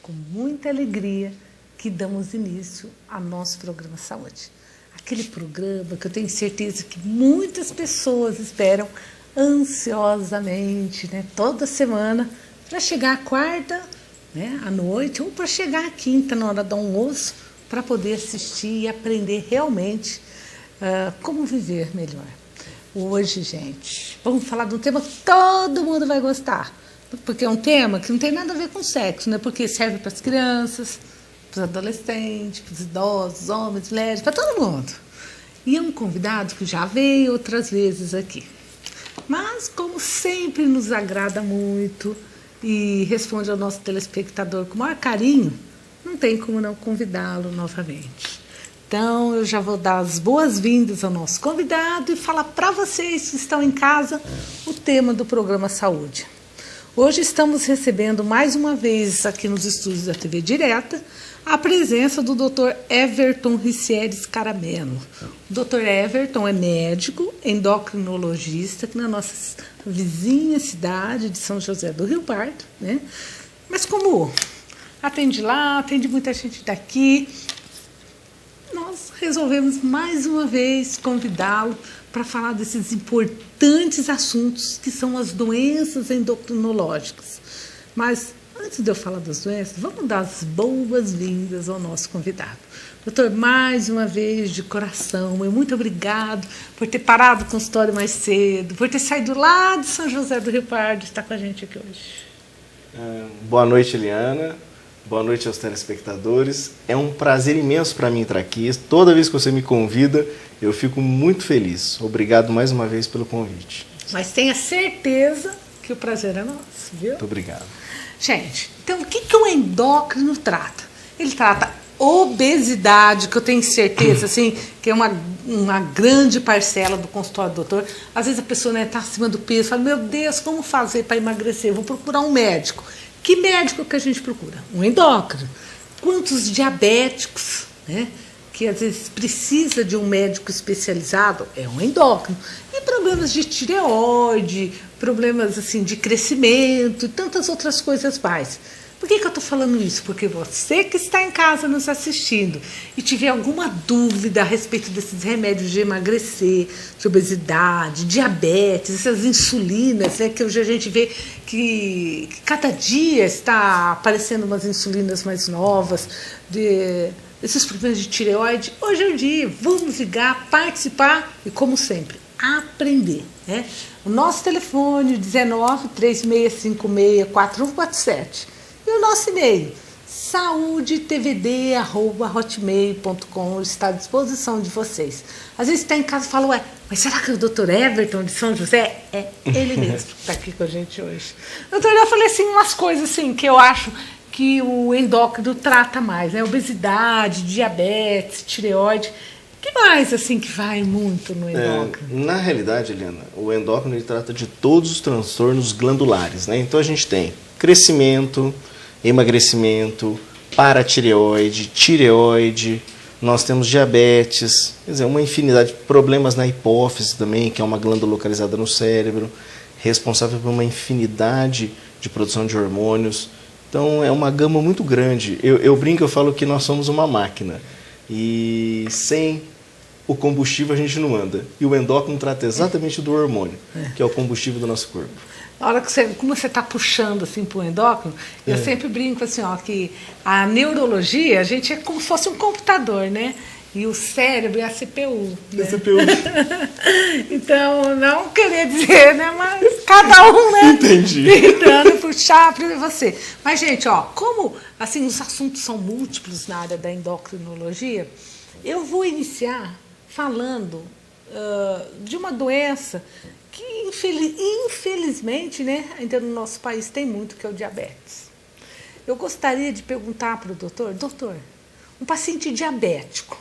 com muita alegria que damos início ao nosso programa Saúde. Aquele programa que eu tenho certeza que muitas pessoas esperam ansiosamente, né, toda semana, para chegar à quarta, né, à noite, ou para chegar à quinta, na hora do almoço, para poder assistir e aprender realmente como viver melhor. Hoje, gente, vamos falar de um tema que todo mundo vai gostar, porque é um tema que não tem nada a ver com sexo, né? Porque serve para as crianças, para os adolescentes, para os idosos, homens, mulheres, para todo mundo. E é um convidado que já veio outras vezes aqui. Mas, como sempre nos agrada muito e responde ao nosso telespectador com o maior carinho, não tem como não convidá-lo novamente. Então, eu já vou dar as boas-vindas ao nosso convidado e falar para vocês que estão em casa o tema do programa Saúde. Hoje estamos recebendo mais uma vez aqui nos estúdios da TV Direta a presença do Dr. Everton Ricieri Scaramelo. O Dr. Everton é médico, endocrinologista, aqui na nossa vizinha cidade de São José do Rio Pardo, né? Mas como atende lá, atende muita gente daqui, nós resolvemos mais uma vez convidá-lo para falar desses importantes assuntos que são as doenças endocrinológicas. Mas, antes de eu falar das doenças, vamos dar as boas-vindas ao nosso convidado. Doutor, mais uma vez, de coração, muito obrigado por ter parado o consultório mais cedo, por ter saído lá de São José do Rio Pardo e estar com a gente aqui hoje. Boa noite, Eliana. Boa noite aos telespectadores. É um prazer imenso para mim estar aqui. Toda vez que você me convida, eu fico muito feliz. Obrigado mais uma vez pelo convite. Mas tenha certeza que o prazer é nosso, viu? Muito obrigado. Gente, então o que o endócrino trata? Ele trata obesidade, que eu tenho certeza, assim, que é uma grande parcela do consultório do doutor. Às vezes a pessoa está acima do peso, fala, meu Deus, como fazer para emagrecer? Vou procurar um médico. Que médico que a gente procura? Um endócrino. Quantos diabéticos, né, que às vezes precisa de um médico especializado? É um endócrino. E problemas de tireoide, problemas assim, de crescimento e tantas outras coisas mais. Por que eu estou falando isso? Porque você que está em casa nos assistindo e tiver alguma dúvida a respeito desses remédios de emagrecer, de obesidade, diabetes, essas insulinas, né, que hoje a gente vê que cada dia está aparecendo umas insulinas mais novas, esses problemas de tireoide, hoje é o dia, vamos ligar, participar e, como sempre, aprender, né? O nosso telefone 19-3656-4147. E o nosso e-mail, saudetvd@hotmail.com, está à disposição de vocês. Às vezes está em casa e fala, ué, mas será que é o Dr. Everton de São José? É ele mesmo que está aqui com a gente hoje. Doutor, eu falei assim, umas coisas assim que eu acho que o endócrino trata mais, né? Obesidade, diabetes, tireoide. O que mais assim que vai muito no endócrino? Na realidade, Helena, o endócrino ele trata de todos os transtornos glandulares, né? Então a gente tem crescimento, emagrecimento, paratireoide, tireoide, nós temos diabetes, quer dizer, uma infinidade de problemas na hipófise também, que é uma glândula localizada no cérebro, responsável por uma infinidade de produção de hormônios. Então é uma gama muito grande. Eu brinco, eu falo que nós somos uma máquina e sem o combustível a gente não anda. E o endócrino trata exatamente do hormônio, que é o combustível do nosso corpo. Na hora que como você está puxando assim para o endócrino, eu sempre brinco assim, ó, que a neurologia, a gente é como se fosse um computador, né? E o cérebro é a CPU. Né? A CPU. Então, não querer dizer, né? Mas cada um, né? Entendi. Tentando puxar para você. Mas, gente, ó, como assim, os assuntos são múltiplos na área da endocrinologia, eu vou iniciar falando de uma doença que infelizmente, né, ainda no nosso país tem muito, que é o diabetes. Eu gostaria de perguntar para o doutor, um paciente diabético,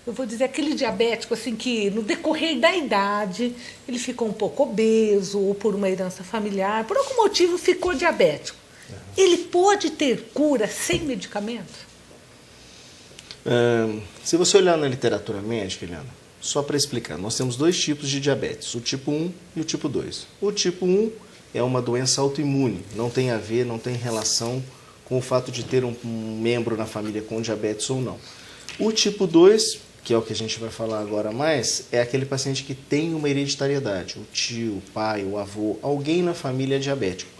eu vou dizer aquele diabético assim que no decorrer da idade ele ficou um pouco obeso ou por uma herança familiar, por algum motivo ficou diabético. Ele pode ter cura sem medicamento? Se você olhar na literatura médica, Eliana, só para explicar, nós temos dois tipos de diabetes, o tipo 1 e o tipo 2. O tipo 1 é uma doença autoimune, não tem a ver, não tem relação com o fato de ter um membro na família com diabetes ou não. O tipo 2, que é o que a gente vai falar agora mais, é aquele paciente que tem uma hereditariedade, o tio, o pai, o avô, alguém na família é diabético.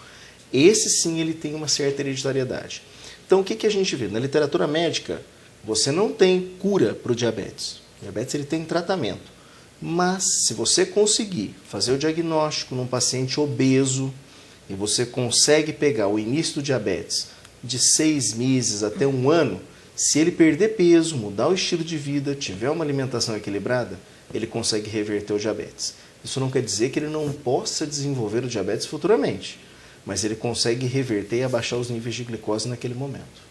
Esse sim, ele tem uma certa hereditariedade. Então, o que a gente vê? Na literatura médica, você não tem cura para o diabetes. O diabetes ele tem tratamento. Mas, se você conseguir fazer o diagnóstico num paciente obeso e você consegue pegar o início do diabetes de 6 meses até 1 ano, se ele perder peso, mudar o estilo de vida, tiver uma alimentação equilibrada, ele consegue reverter o diabetes. Isso não quer dizer que ele não possa desenvolver o diabetes futuramente, mas ele consegue reverter e abaixar os níveis de glicose naquele momento.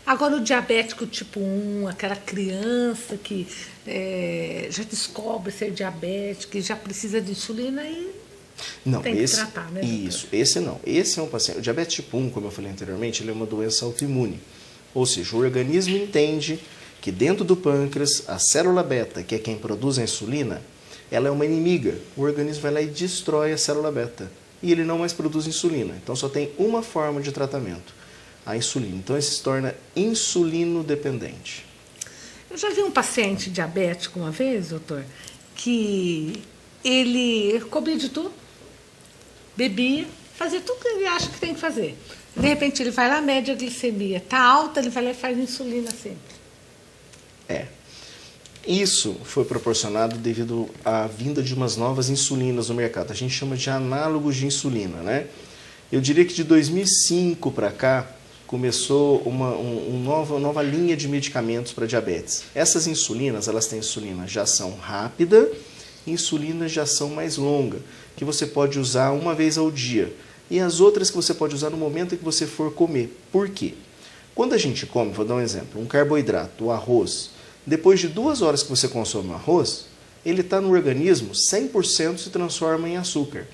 Agora, o diabético tipo 1, aquela criança que já descobre ser diabética e já precisa de insulina e não, tem que tratar, né? Isso, esse não. Esse é um paciente. O diabetes tipo 1, como eu falei anteriormente, ele é uma doença autoimune. Ou seja, o organismo entende que dentro do pâncreas, a célula beta, que é quem produz a insulina, ela é uma inimiga. O organismo vai lá e destrói a célula beta. E ele não mais produz insulina. Então só tem uma forma de tratamento, a insulina. Então ele se torna insulino dependente. Eu já vi um paciente diabético uma vez, doutor, que ele comia de tudo, bebia, fazia tudo que ele acha que tem que fazer. De repente ele vai lá, mede a glicemia, está alta, ele vai lá e faz insulina sempre. Isso foi proporcionado devido à vinda de umas novas insulinas no mercado. A gente chama de análogos de insulina, né? Eu diria que de 2005 para cá começou uma nova linha de medicamentos para diabetes. Essas insulinas, elas têm insulina de ação rápida e insulina de ação mais longa, que você pode usar uma vez ao dia. E as outras que você pode usar no momento em que você for comer. Por quê? Quando a gente come, vou dar um exemplo, um carboidrato, o arroz, depois de 2 horas que você consome o arroz, ele está no organismo, 100% se transforma em açúcar.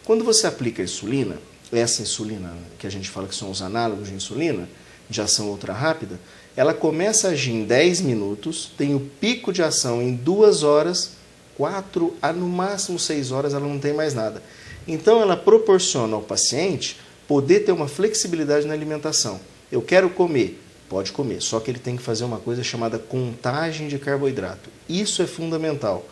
Quando você aplica a insulina, essa insulina que a gente fala que são os análogos de insulina, de ação ultra rápida, ela começa a agir em 10 minutos, tem o pico de ação em 2 horas, 4 a no máximo 6 horas ela não tem mais nada. Então ela proporciona ao paciente poder ter uma flexibilidade na alimentação. Eu quero comer, pode comer, só que ele tem que fazer uma coisa chamada contagem de carboidrato. Isso é fundamental.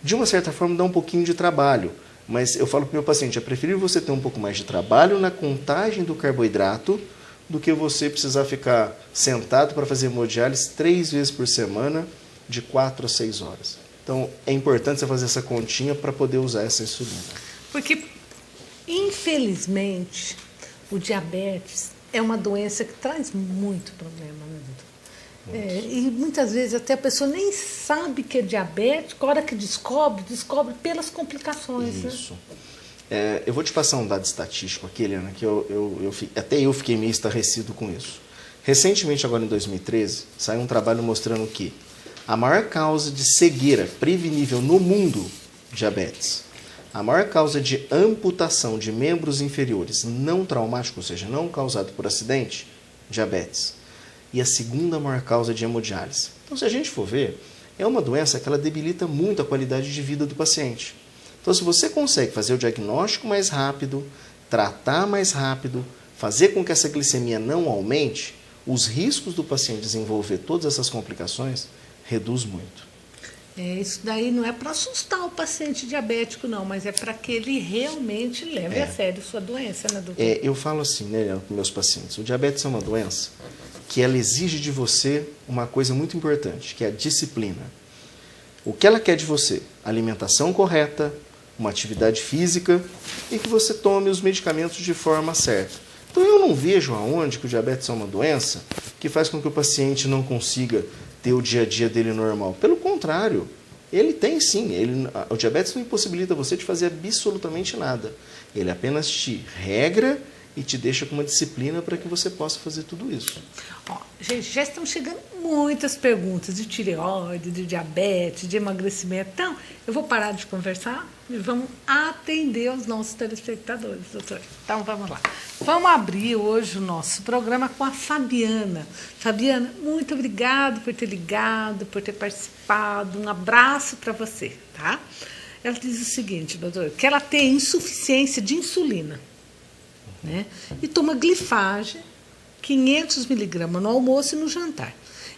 De uma certa forma dá um pouquinho de trabalho, mas eu falo para o meu paciente, é preferível você ter um pouco mais de trabalho na contagem do carboidrato do que você precisar ficar sentado para fazer hemodiálise 3 vezes por semana, de 4 a 6 horas. Então é importante você fazer essa continha para poder usar essa insulina. Porque, infelizmente, o diabetes é uma doença que traz muito problema, né, doutor? E muitas vezes até a pessoa nem sabe que é diabético, a hora que descobre pelas complicações. Isso. Né? Eu vou te passar um dado estatístico aqui, Eliana, que até eu fiquei meio estarrecido com isso. Recentemente, agora em 2013, saiu um trabalho mostrando que a maior causa de cegueira prevenível no mundo, diabetes. A maior causa de amputação de membros inferiores não traumático, ou seja, não causado por acidente, diabetes. E a segunda maior causa de hemodiálise. Então, se a gente for ver, é uma doença que ela debilita muito a qualidade de vida do paciente. Então, se você consegue fazer o diagnóstico mais rápido, tratar mais rápido, fazer com que essa glicemia não aumente, os riscos do paciente desenvolver todas essas complicações reduz muito. Isso daí não é para assustar o paciente diabético, não, mas é para que ele realmente leve a sério sua doença, né, doutor? Eu falo assim, né, com meus pacientes, o diabetes é uma doença que ela exige de você uma coisa muito importante, que é a disciplina. O que ela quer de você? Alimentação correta, uma atividade física e que você tome os medicamentos de forma certa. Então eu não vejo aonde que o diabetes é uma doença que faz com que o paciente não consiga ter o dia a dia dele normal. Pelo contrário, ele tem sim. O diabetes não impossibilita você de fazer absolutamente nada. Ele apenas te regra e te deixa com uma disciplina para que você possa fazer tudo isso. Gente, já estão chegando muitas perguntas de tireoide, de diabetes, de emagrecimento. Então, eu vou parar de conversar e vamos atender os nossos telespectadores, doutor. Então, vamos lá. Vamos abrir hoje o nosso programa com a Fabiana. Fabiana, muito obrigada por ter ligado, por ter participado. Um abraço para você, tá? Ela diz o seguinte, doutor, que ela tem insuficiência de insulina, né? E toma glifage, 500 miligramas no almoço e no jantar.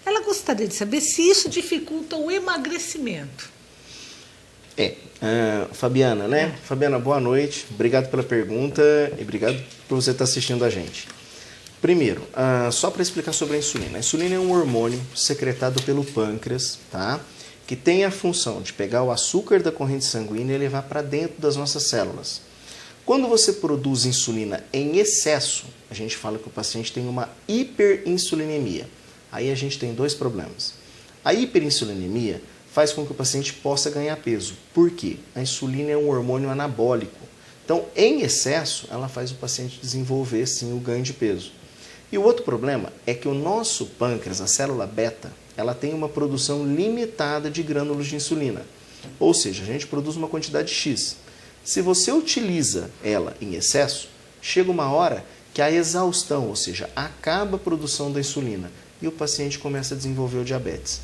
Ela gostaria de saber se isso dificulta o emagrecimento. Fabiana, né? Fabiana, boa noite. Obrigado pela pergunta e obrigado por você estar assistindo a gente. Primeiro, só para explicar sobre a insulina. A insulina é um hormônio secretado pelo pâncreas, tá? Que tem a função de pegar o açúcar da corrente sanguínea e levar para dentro das nossas células. Quando você produz insulina em excesso, a gente fala que o paciente tem uma hiperinsulinemia. Aí a gente tem dois problemas. A hiperinsulinemia faz com que o paciente possa ganhar peso. Por quê? A insulina é um hormônio anabólico. Então, em excesso, ela faz o paciente desenvolver, sim, o ganho de peso. E o outro problema é que o nosso pâncreas, a célula beta, ela tem uma produção limitada de grânulos de insulina. Ou seja, a gente produz uma quantidade X. Se você utiliza ela em excesso, chega uma hora que a exaustão, ou seja, acaba a produção da insulina e o paciente começa a desenvolver o diabetes.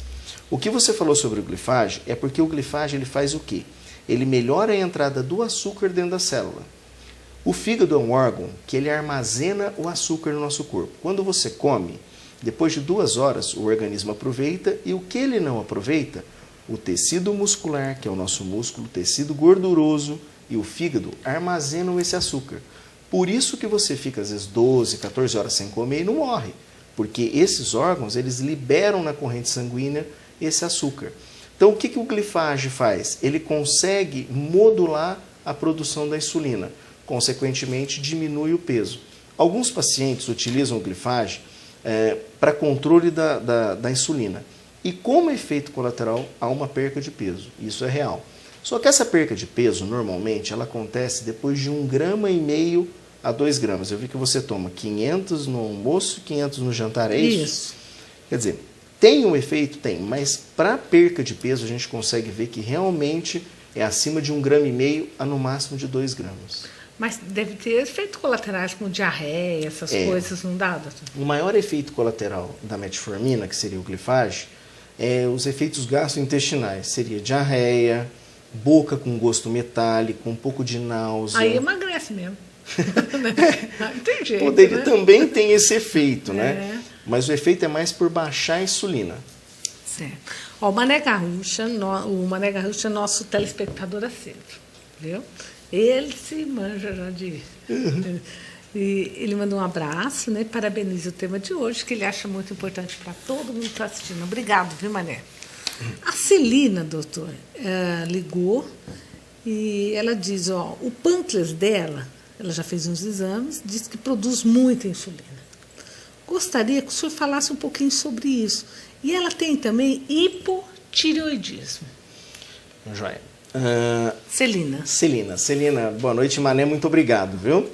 O que você falou sobre o glifage é porque o glifage ele faz o quê? Ele melhora a entrada do açúcar dentro da célula. O fígado é um órgão que ele armazena o açúcar no nosso corpo. Quando você come, depois de 2 horas, o organismo aproveita e o que ele não aproveita, o tecido muscular, que é o nosso músculo, o tecido gorduroso e o fígado armazenam esse açúcar. Por isso que você fica às vezes 12, 14 horas sem comer e não morre, porque esses órgãos eles liberam na corrente sanguínea esse açúcar. Então o que o glifage faz? Ele consegue modular a produção da insulina, consequentemente diminui o peso. Alguns pacientes utilizam o glifage para controle da insulina. E como efeito colateral, há uma perca de peso. Isso é real. Só que essa perca de peso, normalmente, ela acontece depois de 1,5 grama a 2 gramas. Eu vi que você toma 500 no almoço, 500 no jantar, é isso? Isso. Quer dizer, tem um efeito? Tem. Mas para perca de peso, a gente consegue ver que realmente é acima de 1,5 grama a no máximo de 2 gramas. Mas deve ter efeitos colaterais como diarreia, essas coisas, não dá, doutor? O maior efeito colateral da metformina, que seria o glifage, é os efeitos gastrointestinais. Seria diarreia, boca com gosto metálico, um pouco de náusea. Aí emagrece mesmo. Tem jeito, Poderia, né? também tem esse efeito, né? Mas o efeito é mais por baixar a insulina. Certo. Ó, o Mané Garrucha é nosso telespectador assíduo, viu? Ele se manja já de... E ele mandou um abraço, né? Parabeniza o tema de hoje, que ele acha muito importante para todo mundo que está assistindo. Obrigado, viu, Mané? A Celina, doutor, ligou e ela diz, ó, o pâncreas dela, ela já fez uns exames, diz que produz muita insulina. Gostaria que o senhor falasse um pouquinho sobre isso. E ela tem também hipotireoidismo. Joia. Celina, boa noite, Mané, muito obrigado, viu?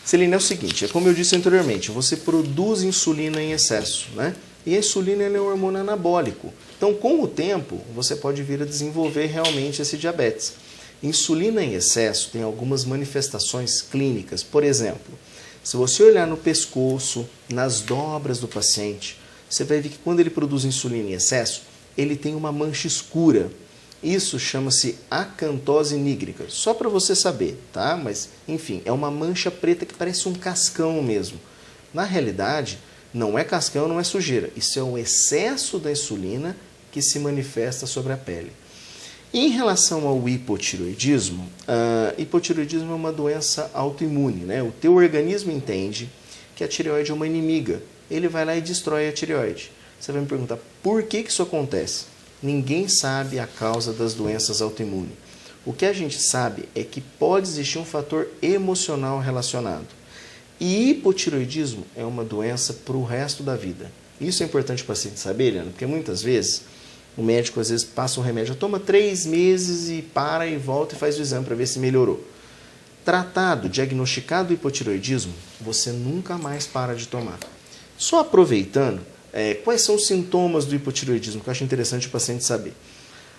Celina, é o seguinte, como eu disse anteriormente, você produz insulina em excesso, né? E a insulina é um hormônio anabólico. Então, com o tempo, você pode vir a desenvolver realmente esse diabetes. Insulina em excesso tem algumas manifestações clínicas. Por exemplo, se você olhar no pescoço, nas dobras do paciente, você vai ver que quando ele produz insulina em excesso, ele tem uma mancha escura. Isso chama-se acantose nígrica. Só para você saber, tá? Mas, enfim, é uma mancha preta que parece um cascão mesmo. Na realidade, não é cascão, não é sujeira. Isso é um excesso da insulina que se manifesta sobre a pele. Em relação ao hipotireoidismo, hipotireoidismo é uma doença autoimune, né? O teu organismo entende que a tireoide é uma inimiga. Ele vai lá e destrói a tireoide. Você vai me perguntar, por que isso acontece? Ninguém sabe a causa das doenças autoimunes. O que a gente sabe é que pode existir um fator emocional relacionado. E hipotireoidismo é uma doença para o resto da vida. Isso é importante o paciente saber, Eliana, porque muitas vezes o médico às vezes passa um remédio, toma 3 meses e para e volta e faz o exame para ver se melhorou. Tratado, diagnosticado o hipotireoidismo, você nunca mais para de tomar. Só aproveitando, quais são os sintomas do hipotireoidismo, que eu acho interessante o paciente saber.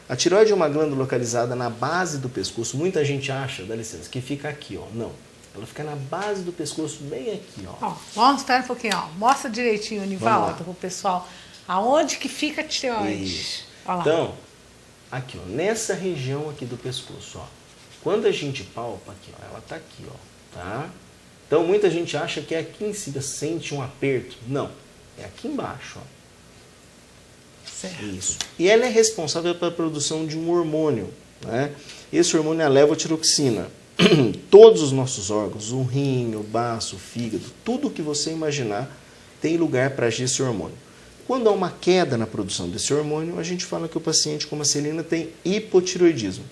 A tireoide é uma glândula localizada na base do pescoço. Muita gente acha, dá licença, que fica aqui, ó. Não. Ela fica na base do pescoço, bem aqui, ó. Mostra um pouquinho, ó. Mostra direitinho o Nivaldo para o pessoal. Aonde que fica a tireoide? Olha lá. Então, aqui, ó, nessa região aqui do pescoço, ó. Quando a gente palpa aqui, ó, ela tá aqui, ó, tá? Então muita gente acha que é aqui em cima, sente um aperto. Não, é aqui embaixo. Ó. Certo. Isso. E ela é responsável pela produção de um hormônio. Né? Esse hormônio é a levotiroxina. Todos os nossos órgãos, o rim, o baço, o fígado, tudo o que você imaginar tem lugar para agir esse hormônio. Quando há uma queda na produção desse hormônio, a gente fala que o paciente, como a Celina, tem hipotireoidismo.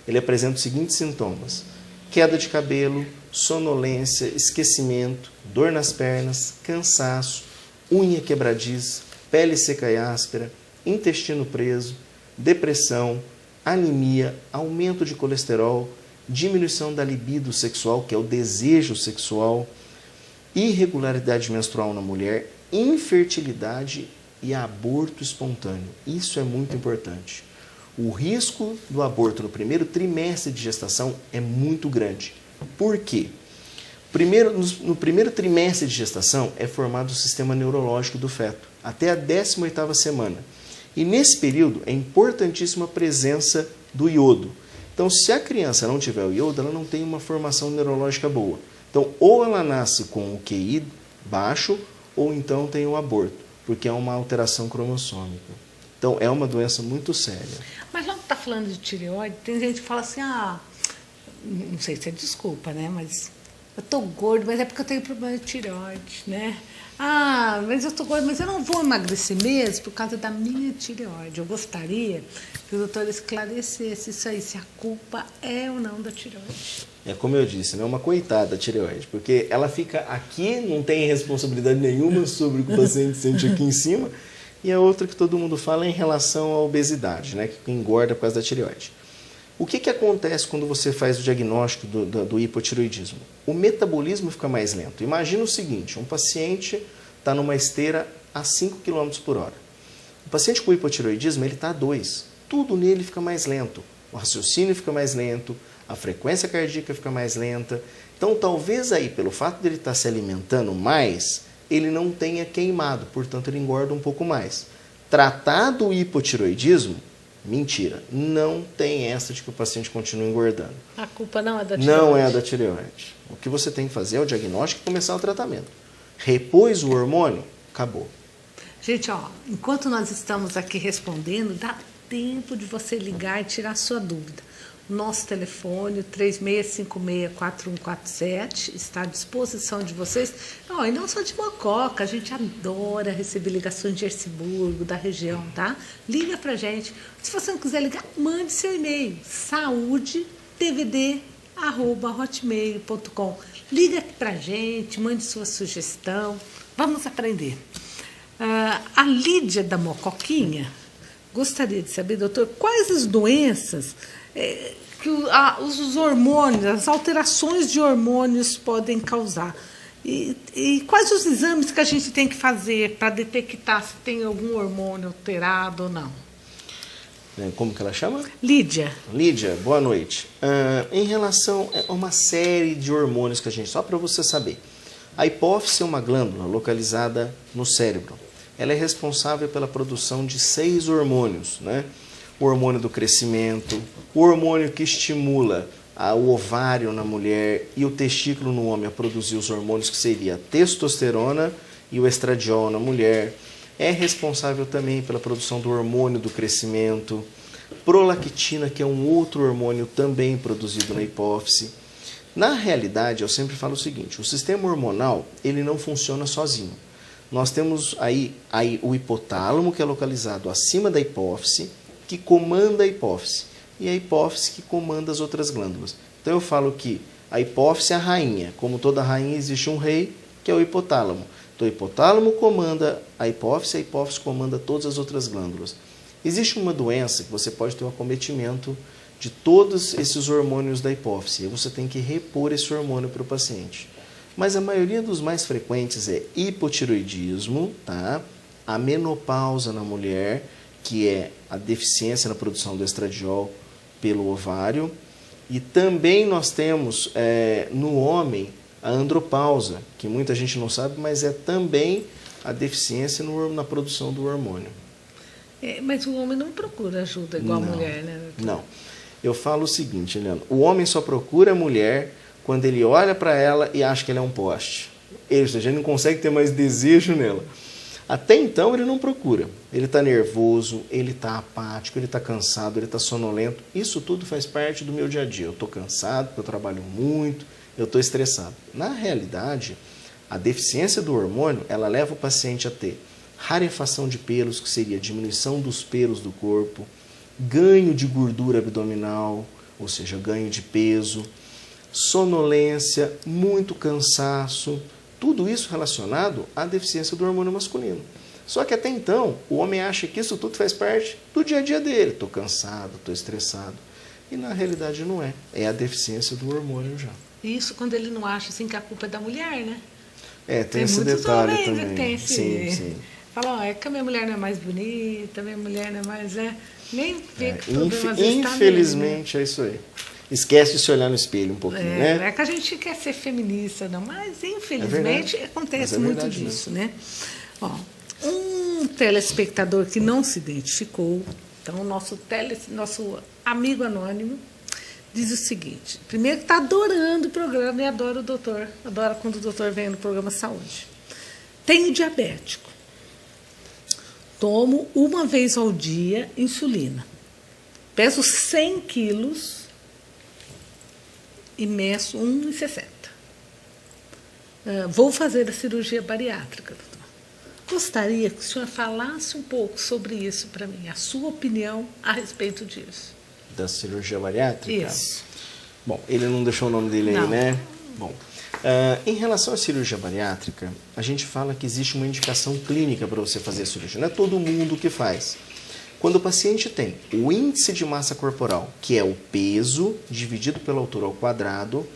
Ele apresenta os seguintes sintomas: queda de cabelo, sonolência, esquecimento, dor nas pernas, cansaço, unha quebradiça, pele seca e áspera, intestino preso, depressão, anemia, aumento de colesterol, diminuição da libido sexual, que é o desejo sexual, irregularidade menstrual na mulher, infertilidade e aborto espontâneo. Isso é muito importante. O risco do aborto no primeiro trimestre de gestação é muito grande. Por quê? No primeiro trimestre de gestação é formado o sistema neurológico do feto, até a 18ª semana. E nesse período é importantíssima a presença do iodo. Então, se a criança não tiver o iodo, ela não tem uma formação neurológica boa. Então, ou ela nasce com o QI baixo, ou então tem um aborto, porque é uma alteração cromossômica. Então, é uma doença muito séria. Mas já que está falando de tireoide, tem gente que fala assim, não sei se é desculpa, né? Mas eu estou gordo, mas é porque eu tenho problema de tireoide, né? Mas eu estou gordo, mas eu não vou emagrecer mesmo por causa da minha tireoide. Eu gostaria que o doutor esclarecesse isso aí, se a culpa é ou não da tireoide. É como eu disse, né? Uma coitada a tireoide, porque ela fica aqui, não tem responsabilidade nenhuma sobre o que o paciente sente aqui em cima, e a outra que todo mundo fala é em relação à obesidade, né? Que engorda por causa da tireoide. O que acontece quando você faz o diagnóstico do hipotireoidismo? O metabolismo fica mais lento. Imagina o seguinte, um paciente está numa esteira a 5 km por hora. O paciente com hipotireoidismo está a 2. Tudo nele fica mais lento. O raciocínio fica mais lento, a frequência cardíaca fica mais lenta. Então, talvez aí, pelo fato de ele estar se alimentando mais, ele não tenha queimado, portanto, ele engorda um pouco mais. Tratado o hipotireoidismo, mentira, não tem essa de que o paciente continua engordando. A culpa não é da tireoide? Não é da tireoide. O que você tem que fazer é o diagnóstico e começar o tratamento. Repôs o hormônio, acabou. Gente, enquanto nós estamos aqui respondendo, dá tempo de você ligar e tirar sua dúvida. Nosso telefone, 3656-4147, está à disposição de vocês. E não só de Mococa, a gente adora receber ligações de Erciburgo, da região, tá? Liga pra gente. Se você não quiser ligar, mande seu e-mail, saudedvd@hotmail.com. Liga aqui pra gente, mande sua sugestão, vamos aprender. A Lídia da Mocoquinha gostaria de saber, doutor, quais as doenças que os hormônios, as alterações de hormônios podem causar. E quais os exames que a gente tem que fazer para detectar se tem algum hormônio alterado ou não? Como que ela chama? Lídia. Lídia, boa noite. Em relação a uma série de hormônios que a gente... Só para você saber. A hipófise é uma glândula localizada no cérebro. Ela é responsável pela produção de 6 hormônios, né? O hormônio do crescimento, o hormônio que estimula o ovário na mulher e o testículo no homem a produzir os hormônios que seria a testosterona e o estradiol na mulher. É responsável também pela produção do hormônio do crescimento, prolactina, que é um outro hormônio também produzido na hipófise. Na realidade, eu sempre falo o seguinte, o sistema hormonal ele não funciona sozinho. Nós temos aí o hipotálamo, que é localizado acima da hipófise, que comanda a hipófise, e a hipófise que comanda as outras glândulas. Então eu falo que a hipófise é a rainha, como toda rainha existe um rei, que é o hipotálamo. Então o hipotálamo comanda a hipófise comanda todas as outras glândulas. Existe uma doença que você pode ter um acometimento de todos esses hormônios da hipófise, e você tem que repor esse hormônio para o paciente. Mas a maioria dos mais frequentes é hipotireoidismo, tá? A menopausa na mulher, que é a deficiência na produção do estradiol pelo ovário. E também nós temos no homem a andropausa, que muita gente não sabe, mas é também a deficiência na produção do hormônio. Mas o homem não procura ajuda igual a mulher, né? Não. Eu falo o seguinte, Eliana, o homem só procura a mulher quando ele olha para ela e acha que ele é um poste. Ou seja, ele não consegue ter mais desejo nela. Até então ele não procura. Ele está nervoso, ele está apático, ele está cansado, ele está sonolento. Isso tudo faz parte do meu dia a dia. Eu estou cansado, eu trabalho muito, eu estou estressado. Na realidade, a deficiência do hormônio, ela leva o paciente a ter rarefação de pelos, que seria diminuição dos pelos do corpo, ganho de gordura abdominal, ou seja, ganho de peso, sonolência, muito cansaço, tudo isso relacionado à deficiência do hormônio masculino. Só que até então, o homem acha que isso tudo faz parte do dia a dia dele. Estou cansado, estou estressado. E na realidade não é. É a deficiência do hormônio já. Isso quando ele não acha assim que a culpa é da mulher, né? Tem esse detalhe também. Que tem esse... Sim. Fala, é que a minha mulher não é mais bonita, a minha mulher não é mais... Nem vê que o problema infelizmente é isso aí. Esquece de se olhar no espelho um pouquinho, né? Não é que a gente quer ser feminista, não, mas infelizmente acontece muito disso, né? Ó, um telespectador que não se identificou, então nosso amigo anônimo, diz o seguinte: primeiro que está adorando o programa e adora o doutor, adora quando o doutor vem no programa Saúde. Tenho diabético. Tomo uma vez ao dia insulina. Peso 100 quilos e meço 1,60. Vou fazer a cirurgia bariátrica, doutor. Gostaria que o senhor falasse um pouco sobre isso para mim, a sua opinião a respeito disso. Da cirurgia bariátrica? Isso. Bom, ele não deixou o nome dele não. Aí, né? Bom, em relação à cirurgia bariátrica, a gente fala que existe uma indicação clínica para você fazer a cirurgia. Não é todo mundo que faz. Quando o paciente tem o índice de massa corporal, que é o peso dividido pela altura ao quadrado,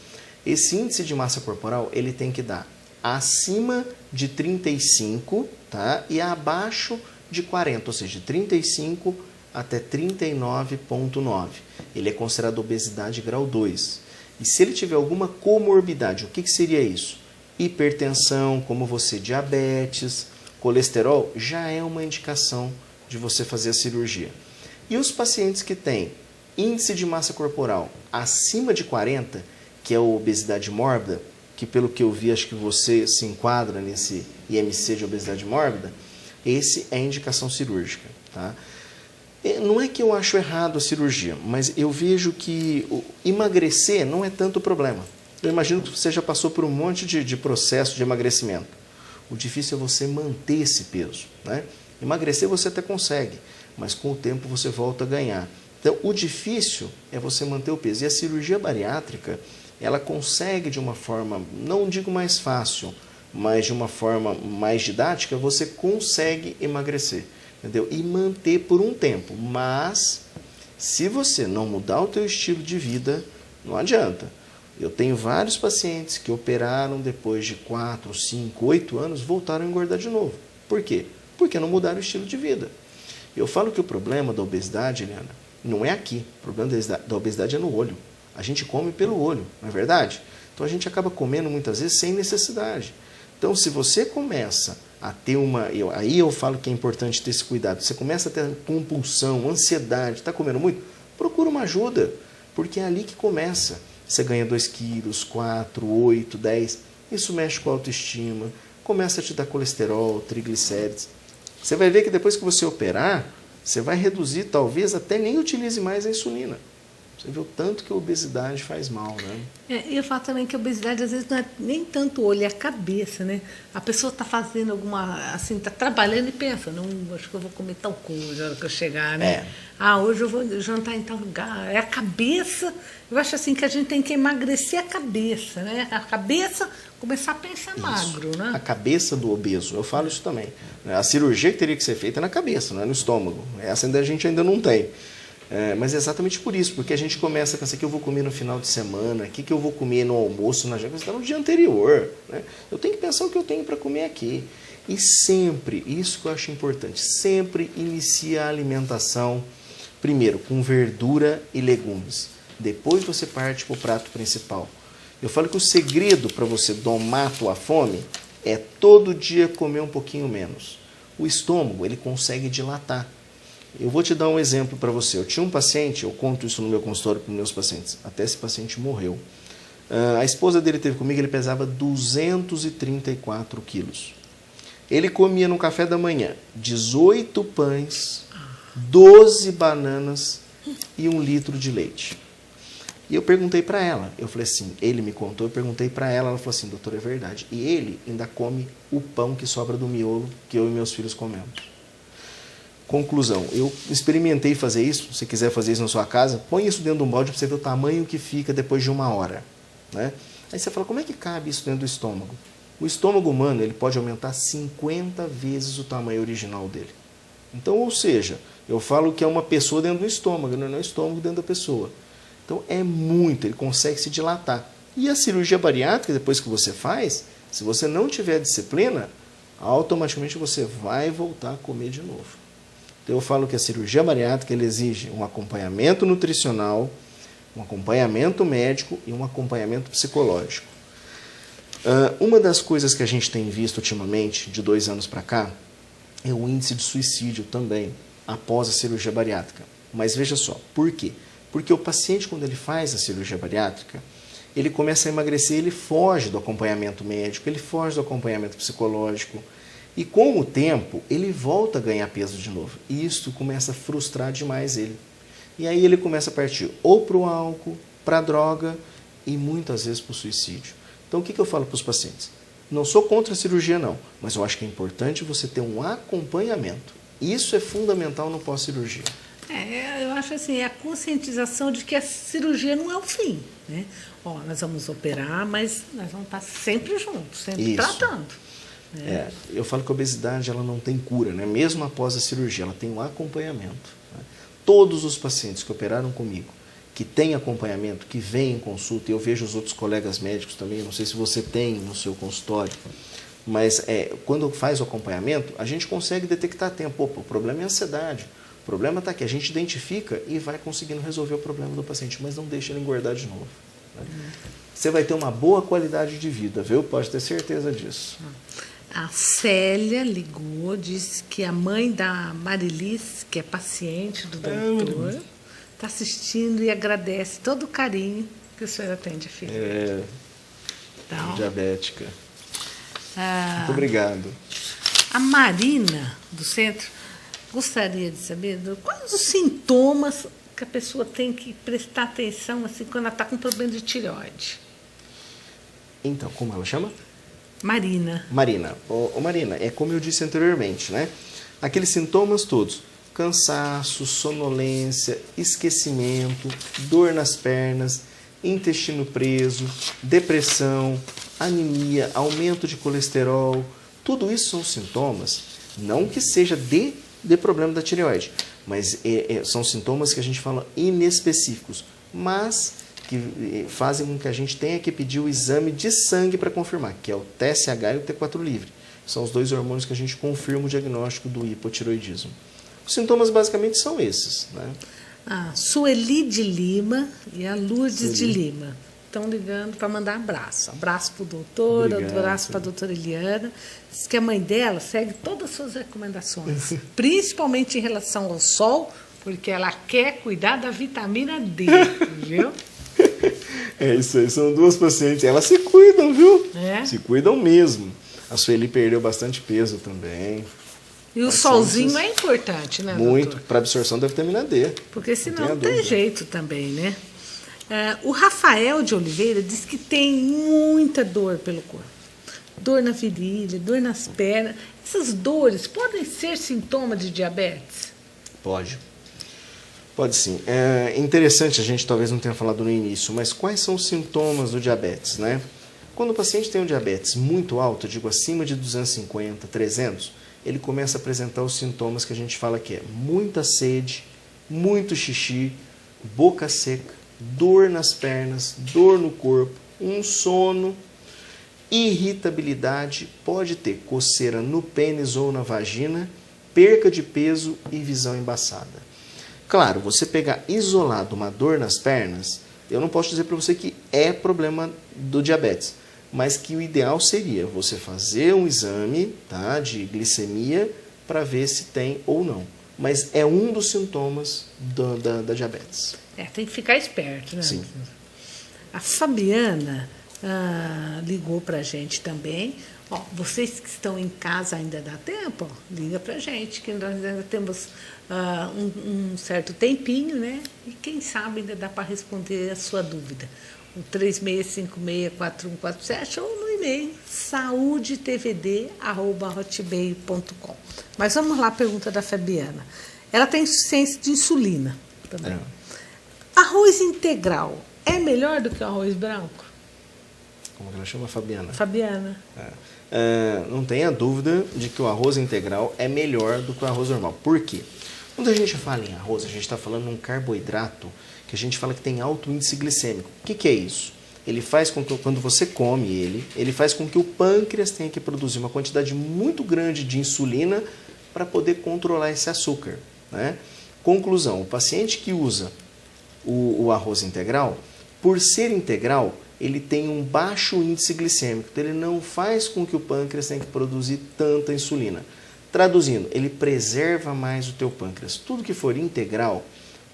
esse índice de massa corporal ele tem que dar acima de 35, tá? E abaixo de 40, ou seja, 35 até 39,9. Ele é considerado obesidade grau 2. E se ele tiver alguma comorbidade, o que seria isso? Hipertensão, como você, diabetes, colesterol, já é uma indicação de você fazer a cirurgia. E os pacientes que têm índice de massa corporal acima de 40, que é a obesidade mórbida, que pelo que eu vi, acho que você se enquadra nesse IMC de obesidade mórbida, esse é a indicação cirúrgica, tá? Não é que eu acho errado a cirurgia, mas eu vejo que emagrecer não é tanto problema. Eu imagino que você já passou por um monte de processo de emagrecimento. O difícil é você manter esse peso, né? Emagrecer você até consegue, mas com o tempo você volta a ganhar. Então, o difícil é você manter o peso. E a cirurgia bariátrica, ela consegue de uma forma, não digo mais fácil, mas de uma forma mais didática, você consegue emagrecer, entendeu? E manter por um tempo. Mas, se você não mudar o teu estilo de vida, não adianta. Eu tenho vários pacientes que operaram depois de 4, 5, 8 anos, voltaram a engordar de novo. Por quê? Porque não mudaram o estilo de vida. Eu falo que o problema da obesidade, Eliana, não é aqui. O problema da obesidade é no olho. A gente come pelo olho, não é verdade? Então a gente acaba comendo muitas vezes sem necessidade. Então se você começa a ter aí eu falo que é importante ter esse cuidado. Você começa a ter compulsão, ansiedade, está comendo muito, procura uma ajuda, porque é ali que começa. Você ganha 2 quilos, 4, 8, 10, isso mexe com a autoestima, começa a te dar colesterol, triglicérides. Você vai ver que depois que você operar, você vai reduzir, talvez até nem utilize mais a insulina. Você vê o tanto que a obesidade faz mal, né? Eu falo também que a obesidade às vezes não é nem tanto o olho, é a cabeça, né? A pessoa está fazendo alguma, assim, está trabalhando e pensa, não, acho que eu vou comer tal coisa na hora que eu chegar, né? Hoje eu vou jantar em tal lugar. É a cabeça, eu acho assim que a gente tem que emagrecer a cabeça, né? A cabeça começar a pensar magro, né? A cabeça do obeso, eu falo isso também. A cirurgia que teria que ser feita é na cabeça, não é no estômago. Essa a gente ainda não tem. Mas é exatamente por isso, porque a gente começa a pensar o que eu vou comer no final de semana, o que eu vou comer no almoço, na janta, no dia anterior, né? Eu tenho que pensar o que eu tenho para comer aqui. E sempre, isso que eu acho importante, sempre inicia a alimentação, primeiro, com verdura e legumes. Depois você parte para o prato principal. Eu falo que o segredo para você domar a tua fome é todo dia comer um pouquinho menos. O estômago, ele consegue dilatar. Eu vou te dar um exemplo para você. Eu tinha um paciente, eu conto isso no meu consultório para os meus pacientes, até esse paciente morreu. A esposa dele teve comigo, ele pesava 234 quilos. Ele comia no café da manhã 18 pães, 12 bananas e 1 litro de leite. E eu perguntei para ela, eu falei assim, ele me contou, eu perguntei para ela, ela falou assim, doutor, é verdade. E ele ainda come o pão que sobra do miolo que eu e meus filhos comemos. Conclusão, eu experimentei fazer isso, se quiser fazer isso na sua casa, põe isso dentro de um balde para você ver o tamanho que fica depois de 1 hora. Né? Aí você fala, como é que cabe isso dentro do estômago? O estômago humano ele pode aumentar 50 vezes o tamanho original dele. Então, ou seja, eu falo que é uma pessoa dentro do estômago, não é o estômago dentro da pessoa. Então é muito, ele consegue se dilatar. E a cirurgia bariátrica, depois que você faz, se você não tiver disciplina, automaticamente você vai voltar a comer de novo. Então eu falo que a cirurgia bariátrica ele exige um acompanhamento nutricional, um acompanhamento médico e um acompanhamento psicológico. Uma das coisas que a gente tem visto ultimamente, de 2 anos para cá, é o índice de suicídio também, após a cirurgia bariátrica. Mas veja só, por quê? Porque o paciente, quando ele faz a cirurgia bariátrica, ele começa a emagrecer, ele foge do acompanhamento médico, ele foge do acompanhamento psicológico. E com o tempo, ele volta a ganhar peso de novo. E isso começa a frustrar demais ele. E aí ele começa a partir ou para o álcool, para a droga e muitas vezes para o suicídio. Então o que eu falo para os pacientes? Não sou contra a cirurgia não, mas eu acho que é importante você ter um acompanhamento. Isso é fundamental no pós-cirurgia. Eu acho assim, a conscientização de que a cirurgia não é o fim, né? Nós vamos operar, mas nós vamos estar sempre juntos, sempre tratando. Eu falo que a obesidade ela não tem cura, né? Mesmo após a cirurgia, ela tem um acompanhamento. Né? Todos os pacientes que operaram comigo, que têm acompanhamento, que vêm em consulta, e eu vejo os outros colegas médicos também, não sei se você tem no seu consultório, mas quando faz o acompanhamento, a gente consegue detectar a tempo. O problema é a ansiedade. O problema está aqui, a gente identifica e vai conseguindo resolver o problema do paciente, mas não deixa ele engordar de novo. Né? Você vai ter uma boa qualidade de vida, viu? Pode ter certeza disso. A Célia ligou, disse que a mãe da Marilis, que é paciente do doutor, está assistindo e agradece todo o carinho que o senhor atende a filha. Então, diabética. Muito obrigado. A Marina, do centro, gostaria de saber quais os sintomas que a pessoa tem que prestar atenção assim, quando ela está com problema de tireoide. Então, como ela chama? Marina. Marina. Marina, é como eu disse anteriormente, né? Aqueles sintomas todos. Cansaço, sonolência, esquecimento, dor nas pernas, intestino preso, depressão, anemia, aumento de colesterol. Tudo isso são sintomas, não que seja de problema da tireoide, mas são sintomas que a gente fala inespecíficos, mas que fazem com que a gente tenha que pedir o exame de sangue para confirmar, que é o TSH e o T4 livre. São os 2 hormônios que a gente confirma o diagnóstico do hipotireoidismo. Os sintomas basicamente são esses. Né? A Sueli de Lima e a Lourdes de Lima estão ligando para mandar abraço. Abraço para o doutor, abraço para a doutora Eliana. Diz que a mãe dela segue todas as suas recomendações, principalmente em relação ao sol, porque ela quer cuidar da vitamina D, viu? É isso aí, são 2 pacientes. Elas se cuidam, viu? Se cuidam mesmo. A Sueli perdeu bastante peso também. E o solzinho é importante, né, muito, para absorção da vitamina D. Porque senão não tem jeito também, né? O Rafael de Oliveira diz que tem muita dor pelo corpo. Dor na virilha, dor nas pernas. Essas dores podem ser sintoma de diabetes? Pode. Pode sim. É interessante, a gente talvez não tenha falado no início, mas quais são os sintomas do diabetes, né? Quando o paciente tem um diabetes muito alto, digo acima de 250, 300, ele começa a apresentar os sintomas que a gente fala que é muita sede, muito xixi, boca seca, dor nas pernas, dor no corpo, um sono, irritabilidade, pode ter coceira no pênis ou na vagina, perca de peso e visão embaçada. Claro, você pegar isolado uma dor nas pernas, eu não posso dizer para você que é problema do diabetes, mas que o ideal seria você fazer um exame, tá, de glicemia para ver se tem ou não. Mas é um dos sintomas da diabetes. Tem que ficar esperto, né? Sim. A Fabiana ligou para a gente também. Ó, vocês que estão em casa ainda dá tempo? Ó, liga para a gente, que nós ainda temos um certo tempinho, né? E quem sabe ainda dá para responder a sua dúvida. O 36564147 ou no e-mail saudetvd@hotmail.com. Mas vamos lá, a pergunta da Fabiana. Ela tem insuficiência de insulina também. Arroz integral é melhor do que o arroz branco? Como que ela chama, Fabiana? Fabiana. Não tenha dúvida de que o arroz integral é melhor do que o arroz normal. Por quê? Quando a gente fala em arroz, a gente está falando de um carboidrato que a gente fala que tem alto índice glicêmico. O que é isso? Ele faz com que, quando você come ele faz com que o pâncreas tenha que produzir uma quantidade muito grande de insulina para poder controlar esse açúcar, né? Conclusão, o paciente que usa o arroz integral, por ser integral, ele tem um baixo índice glicêmico, então ele não faz com que o pâncreas tenha que produzir tanta insulina. Traduzindo, ele preserva mais o teu pâncreas. Tudo que for integral,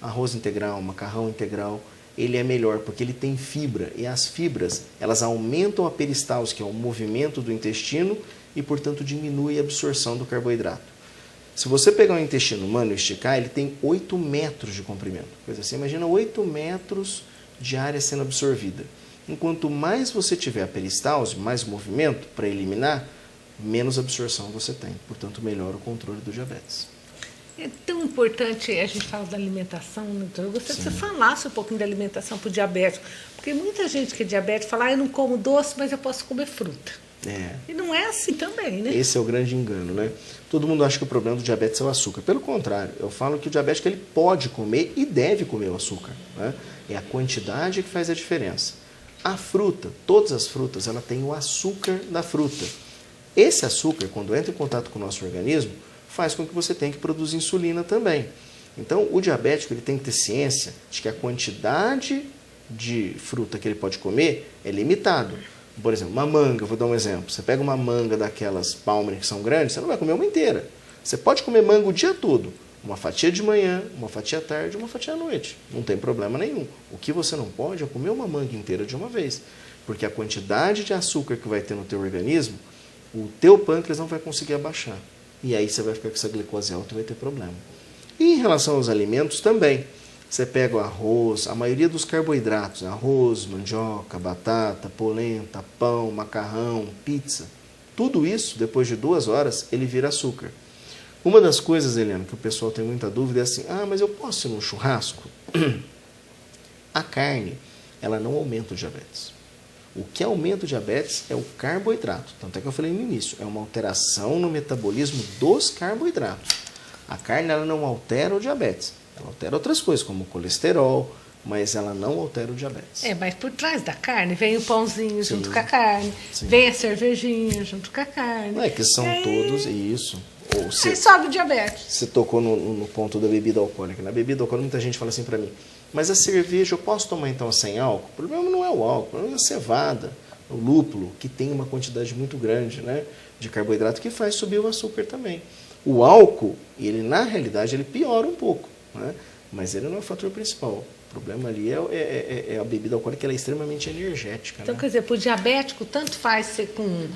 arroz integral, macarrão integral, ele é melhor porque ele tem fibra e as fibras, elas aumentam a peristalse, que é o movimento do intestino e, portanto, diminui a absorção do carboidrato. Se você pegar um intestino humano e esticar, ele tem 8 metros de comprimento. Coisa assim, imagina 8 metros de área sendo absorvida. Enquanto mais você tiver a peristalse, mais movimento para eliminar, menos absorção você tem. Portanto, melhora o controle do diabetes. É tão importante, a gente fala da alimentação, né? Então, eu gostaria que você falasse um pouquinho da alimentação para o diabético. Porque muita gente que é diabético fala, eu não como doce, mas eu posso comer fruta. E não é assim também, né? Esse é o grande engano, né? Todo mundo acha que o problema do diabetes é o açúcar. Pelo contrário, eu falo que o diabético ele pode comer e deve comer o açúcar, né? É a quantidade que faz a diferença. A fruta, todas as frutas, ela tem o açúcar da fruta. Esse açúcar, quando entra em contato com o nosso organismo, faz com que você tenha que produzir insulina também. Então, o diabético ele tem que ter ciência de que a quantidade de fruta que ele pode comer é limitado. Por exemplo, uma manga, vou dar um exemplo. Você pega uma manga daquelas palmas que são grandes, você não vai comer uma inteira. Você pode comer manga o dia todo. Uma fatia de manhã, uma fatia à tarde, uma fatia à noite. Não tem problema nenhum. O que você não pode é comer uma manga inteira de uma vez. Porque a quantidade de açúcar que vai ter no teu organismo, o teu pâncreas não vai conseguir abaixar. E aí você vai ficar com essa glicose alta e vai ter problema. E em relação aos alimentos também. Você pega o arroz, a maioria dos carboidratos, arroz, mandioca, batata, polenta, pão, macarrão, pizza. Tudo isso, depois de 2 horas, ele vira açúcar. Uma das coisas, Helena, que o pessoal tem muita dúvida é assim, mas eu posso ir num churrasco? A carne, ela não aumenta o diabetes. O que aumenta o diabetes é o carboidrato. Tanto é que eu falei no início, é uma alteração no metabolismo dos carboidratos. A carne, ela não altera o diabetes. Ela altera outras coisas, como o colesterol, mas ela não altera o diabetes. Mas por trás da carne vem o pãozinho junto com a carne, vem a cervejinha junto com a carne. Não é que são todos isso. Aí sobe o diabetes. Você tocou no ponto da bebida alcoólica. Na bebida alcoólica, muita gente fala assim para mim, mas a cerveja eu posso tomar então sem álcool? O problema não é o álcool, o problema é a cevada, o lúpulo, que tem uma quantidade muito grande, né, de carboidrato que faz subir o açúcar também. O álcool, ele na realidade, ele piora um pouco, né, mas ele não é o fator principal. O problema ali é a bebida alcoólica, ela é extremamente energética. Então, né? quer dizer, para o diabético, tanto faz ser com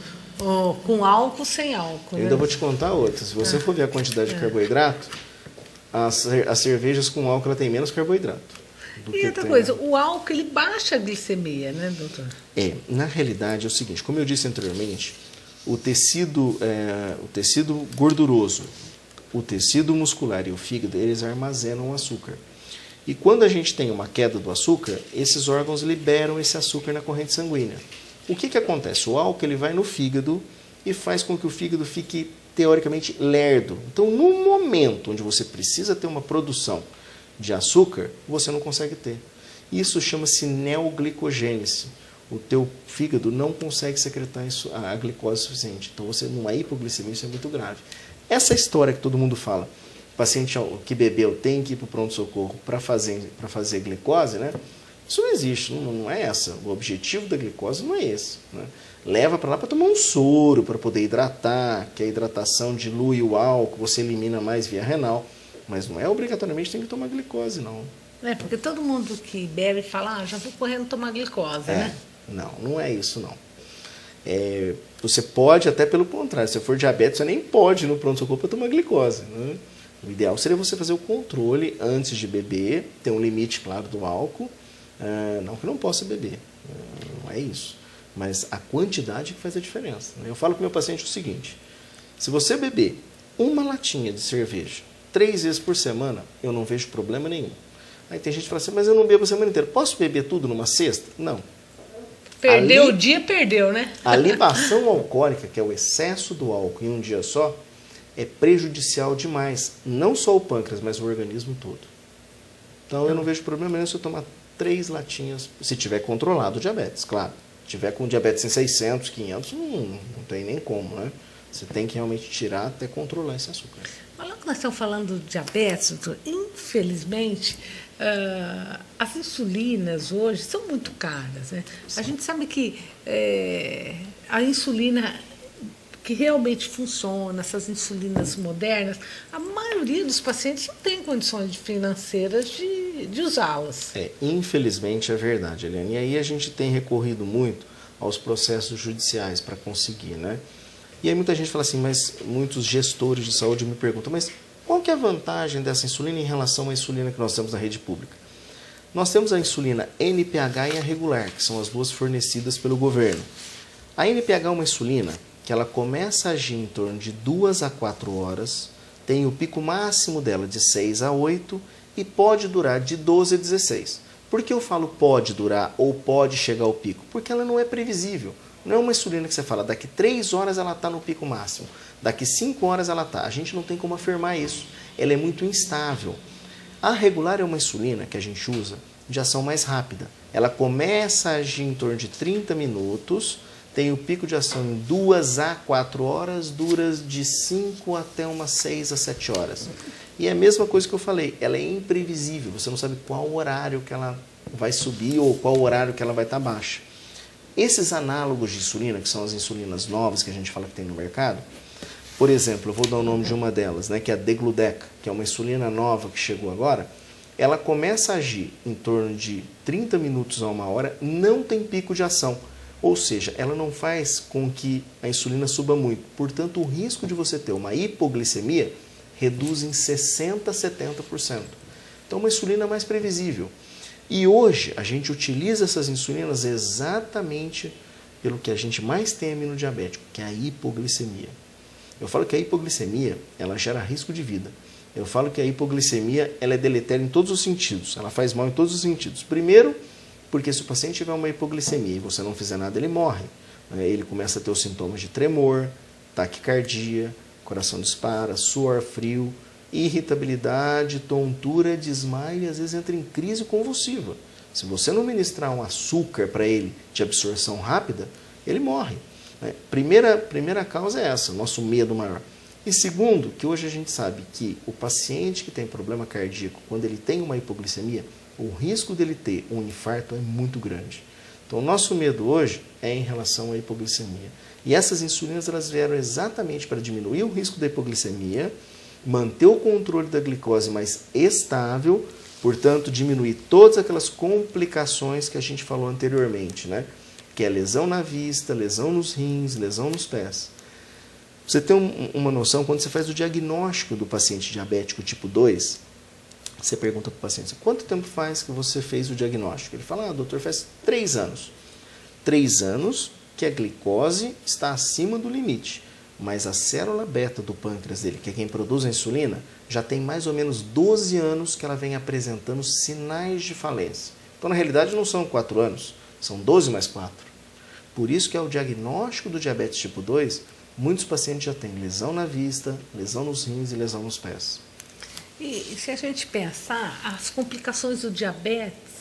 álcool ou sem álcool. Eu ainda vou te contar outra. Se você for ver a quantidade de carboidrato, as cervejas com álcool ela tem menos carboidrato. E outra coisa, o álcool ele baixa a glicemia, né, doutor? Na realidade é o seguinte, como eu disse anteriormente, o tecido gorduroso, o tecido muscular e o fígado, eles armazenam açúcar. E quando a gente tem uma queda do açúcar, esses órgãos liberam esse açúcar na corrente sanguínea. O que acontece? O álcool ele vai no fígado e faz com que o fígado fique, teoricamente, lerdo. Então, no momento onde você precisa ter uma produção de açúcar, você não consegue ter. Isso chama-se neoglicogênese. O teu fígado não consegue secretar a glicose suficiente. Então, você numa hipoglicemia, isso é muito grave. Essa história que todo mundo fala, o paciente que bebeu tem que ir para o pronto-socorro para fazer glicose, né? Isso não existe, não é essa. O objetivo da glicose não é esse. Né? Leva para lá para tomar um soro, para poder hidratar, que a hidratação dilui o álcool, você elimina mais via renal. Mas não é obrigatoriamente tem que tomar glicose, não. Porque todo mundo que bebe fala, já vou correndo tomar glicose, né? Não é isso não. Você pode, até pelo contrário, se for diabetes, você nem pode ir no pronto-socorro para tomar glicose, né? O ideal seria você fazer o controle antes de beber, ter um limite, claro, do álcool. Não que não possa beber, não é isso. Mas a quantidade que faz a diferença. Eu falo para o meu paciente o seguinte: se você beber uma latinha de cerveja 3 vezes por semana, eu não vejo problema nenhum. Aí tem gente que fala assim, mas eu não bebo a semana inteira. Posso beber tudo numa sexta? Não. Perdeu o dia, perdeu, né? A libação alcoólica, que é o excesso do álcool em um dia só, é prejudicial demais. Não só o pâncreas, mas o organismo todo. Então eu não vejo problema nenhum se eu tomar 3 latinhas, se tiver controlado o diabetes, claro. Se tiver com diabetes em 600, 500, não tem nem como, né? Você tem que realmente tirar até controlar esse açúcar. Mas logo que nós estamos falando de diabetes, doutor, infelizmente, as insulinas hoje são muito caras, né? A gente sabe que a insulina que realmente funciona, essas insulinas modernas, a maioria dos pacientes não tem condições financeiras de usá-las. Infelizmente é verdade, Eliane. E aí a gente tem recorrido muito aos processos judiciais para conseguir, né? E aí muita gente fala assim, mas muitos gestores de saúde me perguntam, mas qual que é a vantagem dessa insulina em relação à insulina que nós temos na rede pública? Nós temos a insulina NPH e a regular, que são as duas fornecidas pelo governo. A NPH é uma insulina que ela começa a agir em torno de 2 a 4 horas, tem o pico máximo dela de 6 a 8 e pode durar de 12 a 16. Por que eu falo pode durar ou pode chegar ao pico? Porque ela não é previsível. Não é uma insulina que você fala, daqui 3 horas ela está no pico máximo, daqui 5 horas ela está. A gente não tem como afirmar isso. Ela é muito instável. A regular é uma insulina que a gente usa de ação mais rápida. Ela começa a agir em torno de 30 minutos, tem o pico de ação em 2 a 4 horas, dura de 5 até umas 6 a 7 horas. E é a mesma coisa que eu falei, ela é imprevisível, você não sabe qual horário que ela vai subir ou qual horário que ela vai estar baixa. Esses análogos de insulina, que são as insulinas novas que a gente fala que tem no mercado, por exemplo, eu vou dar o nome de uma delas, né, que é a Degludec, que é uma insulina nova que chegou agora, ela começa a agir em torno de 30 minutos a 1 hora, não tem pico de ação, ou seja, ela não faz com que a insulina suba muito, portanto o risco de você ter uma hipoglicemia reduz em 60% a 70%. Então uma insulina mais previsível. E hoje a gente utiliza essas insulinas exatamente pelo que a gente mais teme no diabético, que é a hipoglicemia. Eu falo que a hipoglicemia, ela gera risco de vida. Eu falo que a hipoglicemia, ela é deletéria em todos os sentidos, ela faz mal em todos os sentidos. Primeiro, porque se o paciente tiver uma hipoglicemia e você não fizer nada, ele morre. Ele começa a ter os sintomas de tremor, taquicardia, coração dispara, suor frio, irritabilidade, tontura, desmaio e às vezes entra em crise convulsiva. Se você não ministrar um açúcar para ele de absorção rápida, ele morre. Primeira causa é essa, nosso medo maior. E segundo, que hoje a gente sabe que o paciente que tem problema cardíaco, quando ele tem uma hipoglicemia, o risco dele ter um infarto é muito grande. Então, o nosso medo hoje é em relação à hipoglicemia. E essas insulinas elas vieram exatamente para diminuir o risco da hipoglicemia, manter o controle da glicose mais estável, portanto, diminuir todas aquelas complicações que a gente falou anteriormente, né? Que é lesão na vista, lesão nos rins, lesão nos pés. Você tem uma noção, quando você faz o diagnóstico do paciente diabético tipo 2, você pergunta para o paciente, quanto tempo faz que você fez o diagnóstico? Ele fala, doutor, faz 3 anos. 3 anos que a glicose está acima do limite, mas a célula beta do pâncreas dele, que é quem produz a insulina, já tem mais ou menos 12 anos que ela vem apresentando sinais de falência. Então, na realidade, não são 4 anos, são 12 mais 4. Por isso que ao diagnóstico do diabetes tipo 2, muitos pacientes já têm lesão na vista, lesão nos rins e lesão nos pés. E se a gente pensar, as complicações do diabetes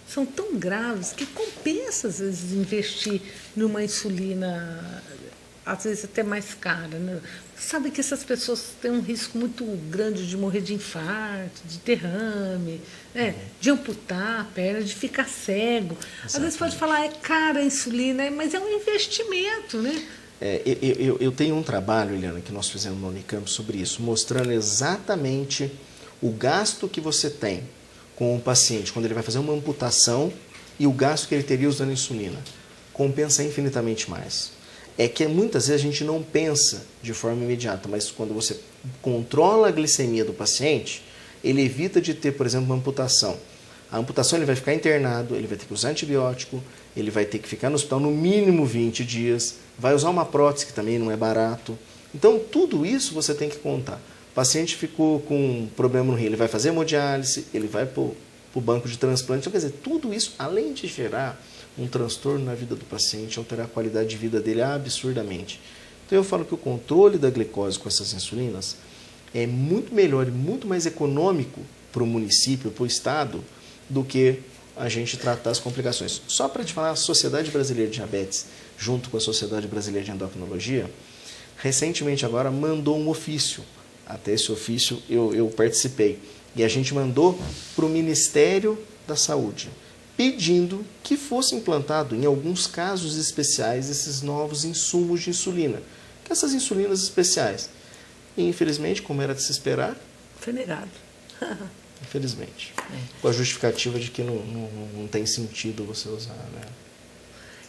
são tão graves que compensa, às vezes, investir numa insulina, às vezes até mais cara, né? Sabe que essas pessoas têm um risco muito grande de morrer de infarto, de derrame, né? De amputar a perna, de ficar cego. Exatamente. Às vezes pode falar, é cara a insulina, mas é um investimento, né? Eu tenho um trabalho, Eliana, que nós fizemos no Unicamp sobre isso, mostrando exatamente o gasto que você tem com o paciente quando ele vai fazer uma amputação e o gasto que ele teria usando insulina compensa infinitamente mais. É que muitas vezes a gente não pensa de forma imediata, mas quando você controla a glicemia do paciente, ele evita de ter, por exemplo, uma amputação. A amputação ele vai ficar internado, ele vai ter que usar antibiótico, ele vai ter que ficar no hospital no mínimo 20 dias, vai usar uma prótese que também não é barato. Então tudo isso você tem que contar. O paciente ficou com um problema no rim, ele vai fazer hemodiálise, ele vai para o banco de transplante. Então, quer dizer, tudo isso, além de gerar um transtorno na vida do paciente, alterar a qualidade de vida dele absurdamente. Então eu falo que o controle da glicose com essas insulinas é muito melhor e muito mais econômico para o município, para o estado, do que a gente tratar as complicações. Só para te falar, a Sociedade Brasileira de Diabetes, junto com a Sociedade Brasileira de Endocrinologia, recentemente agora mandou um ofício. Até esse ofício eu participei. E a gente mandou para o Ministério da Saúde, pedindo que fosse implantado, em alguns casos especiais, esses novos insumos de insulina. Que essas insulinas especiais. E, infelizmente, como era de se esperar... Foi negado. Infelizmente. Com a justificativa de que não tem sentido você usar, né?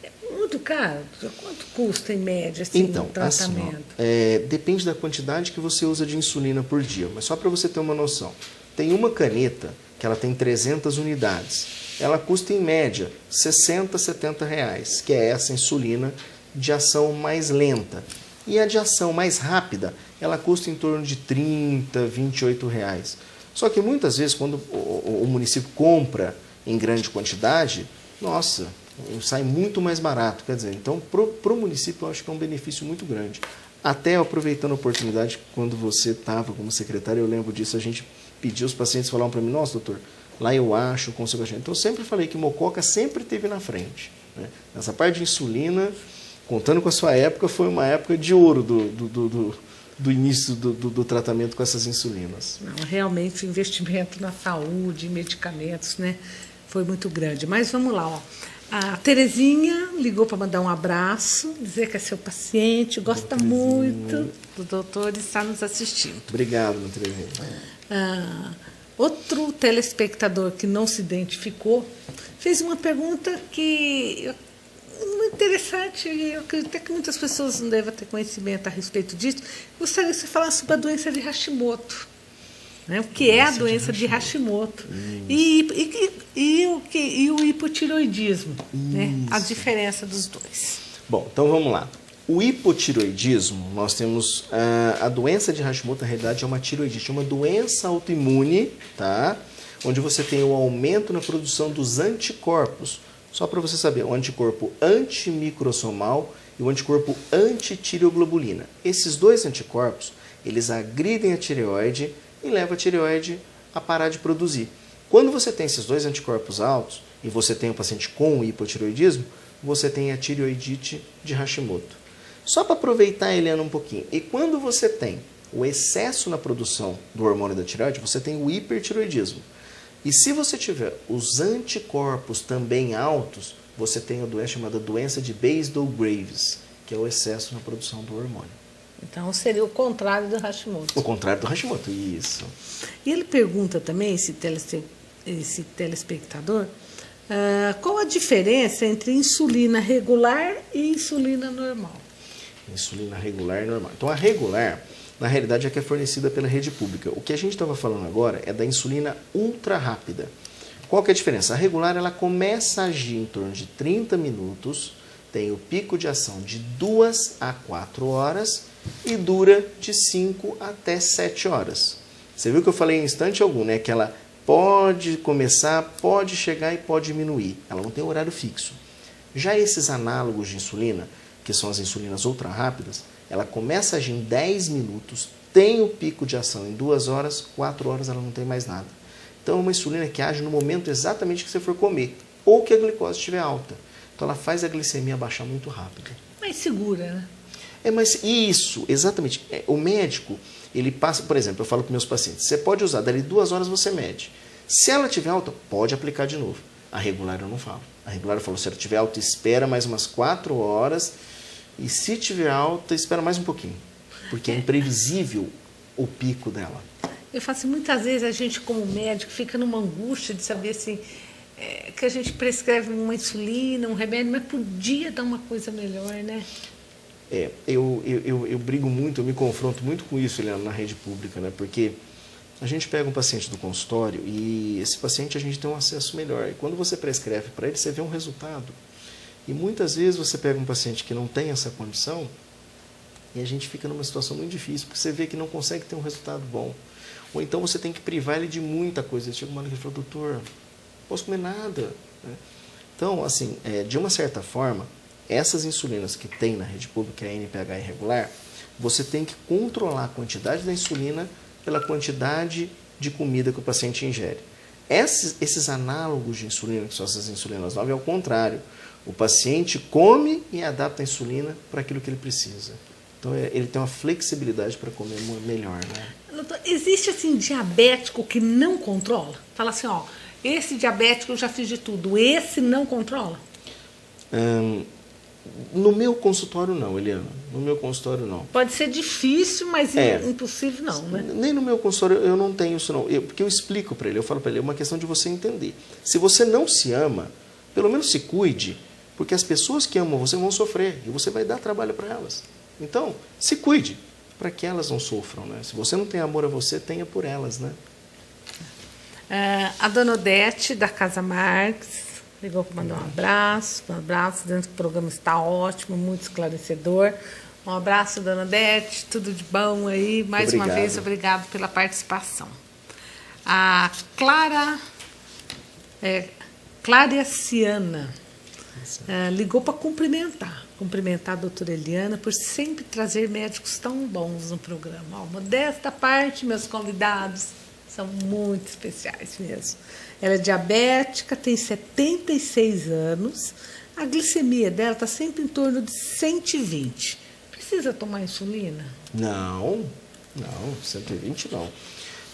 É muito caro? Quanto custa, em média, assim, então, um tratamento? Assim, depende da quantidade que você usa de insulina por dia. Mas só para você ter uma noção. Tem uma caneta que ela tem 300 unidades. Ela custa, em média, 60, 70 reais, que é essa insulina de ação mais lenta. E a de ação mais rápida, ela custa em torno de 30, 28 reais. Só que muitas vezes, quando o município compra em grande quantidade, nossa, sai muito mais barato. Quer dizer, então, para o município, eu acho que é um benefício muito grande. Até aproveitando a oportunidade, quando você estava como secretário, eu lembro disso, a gente pediu os pacientes falaram para mim, nossa, doutor, lá eu acho, consigo achar. Então, eu sempre falei que Mococa sempre esteve na frente. Né? Essa parte de insulina, contando com a sua época, foi uma época de ouro do início do tratamento com essas insulinas. Não, realmente o investimento na saúde, medicamentos, né, foi muito grande. Mas vamos lá, ó. A Terezinha ligou para mandar um abraço, dizer que é seu paciente, gosta muito do doutor e está nos assistindo. Obrigado, Terezinha. Outro telespectador que não se identificou fez uma pergunta que muito interessante, e eu acredito até que muitas pessoas não devem ter conhecimento a respeito disso. Gostaria que você falasse sobre a doença de Hashimoto. Né? O que é a doença de Hashimoto? E o hipotiroidismo, né? A diferença dos dois. Bom, então vamos lá. O hipotiroidismo, nós temos a doença de Hashimoto, na realidade é uma tiroidite, uma doença autoimune, tá? Onde você tem o aumento na produção dos anticorpos. Só para você saber, o anticorpo antimicrosomal e o anticorpo antitireoglobulina. Esses dois anticorpos, eles agridem a tireoide e levam a tireoide a parar de produzir. Quando você tem esses dois anticorpos altos e você tem um paciente com hipotiroidismo, você tem a tireoidite de Hashimoto. Só para aproveitar, Eliana, um pouquinho. E quando você tem o excesso na produção do hormônio da tireoide, você tem o hipertiroidismo. E se você tiver os anticorpos também altos, você tem a doença chamada doença de Basedow-Graves, que é o excesso na produção do hormônio. Então seria o contrário do Hashimoto. O contrário do Hashimoto, isso. E ele pergunta também, esse telespectador, qual a diferença entre insulina regular e insulina normal? Insulina regular e normal. Então a regular, na realidade, é que é fornecida pela rede pública. O que a gente estava falando agora é da insulina ultra rápida. Qual que é a diferença? A regular ela começa a agir em torno de 30 minutos, tem o pico de ação de 2 a 4 horas e dura de 5 até 7 horas. Você viu que eu falei em instante algum, né? Que ela pode começar, pode chegar e pode diminuir. Ela não tem horário fixo. Já esses análogos de insulina, que são as insulinas ultra rápidas, ela começa a agir em 10 minutos, tem o pico de ação em 2 horas, 4 horas ela não tem mais nada. Então é uma insulina que age no momento exatamente que você for comer, ou que a glicose estiver alta. Então ela faz a glicemia baixar muito rápido. Mais segura, né? Mas isso, exatamente. O médico, ele passa, por exemplo, eu falo para meus pacientes, você pode usar, dali 2 horas você mede. Se ela estiver alta, pode aplicar de novo. A regular eu não falo. A regular eu falo, se ela estiver alta, espera mais umas 4 horas. E se estiver alta, espera mais um pouquinho. Porque é imprevisível o pico dela. Eu falo assim, muitas vezes a gente como médico fica numa angústia de saber assim, que a gente prescreve uma insulina, um remédio, mas podia dar uma coisa melhor, né? Eu brigo muito, eu me confronto muito com isso, Eliana, na rede pública, né? Porque a gente pega um paciente do consultório e esse paciente a gente tem um acesso melhor. E quando você prescreve para ele, você vê um resultado. E muitas vezes você pega um paciente que não tem essa condição e a gente fica numa situação muito difícil, porque você vê que não consegue ter um resultado bom. Ou então você tem que privar ele de muita coisa. Ele chega uma hora que ele fala, doutor, não posso comer nada, né? Então, assim, de uma certa forma, essas insulinas que tem na rede pública, a NPH irregular, você tem que controlar a quantidade da insulina pela quantidade de comida que o paciente ingere. Esses análogos de insulina, que são essas insulinas novas, é o contrário. O paciente come e adapta a insulina para aquilo que ele precisa. Então, ele tem uma flexibilidade para comer melhor, né? Doutor, existe, assim, diabético que não controla? Fala assim, ó, esse diabético eu já fiz de tudo, esse não controla? No meu consultório não, Eliana. No meu consultório não. Pode ser difícil, mas impossível não, né? Nem no meu consultório eu não tenho isso não. Porque eu explico para ele, eu falo para ele, é uma questão de você entender. Se você não se ama, pelo menos se cuide, porque as pessoas que amam você vão sofrer e você vai dar trabalho para elas. Então, se cuide, para que elas não sofram, né? Se você não tem amor a você, tenha por elas, né? A dona Odete, da Casa Marques, ligou para mandar um abraço dentro do programa, está ótimo, muito esclarecedor. Um abraço, dona Odete, tudo de bom aí. Mais uma vez, obrigado pela participação. A Clariciana ligou para cumprimentar a doutora Eliana por sempre trazer médicos tão bons no programa. Ó, modesta parte, meus convidados são muito especiais mesmo. Ela é diabética, tem 76 anos, a glicemia dela está sempre em torno de 120. Precisa tomar insulina? Não, 120 não.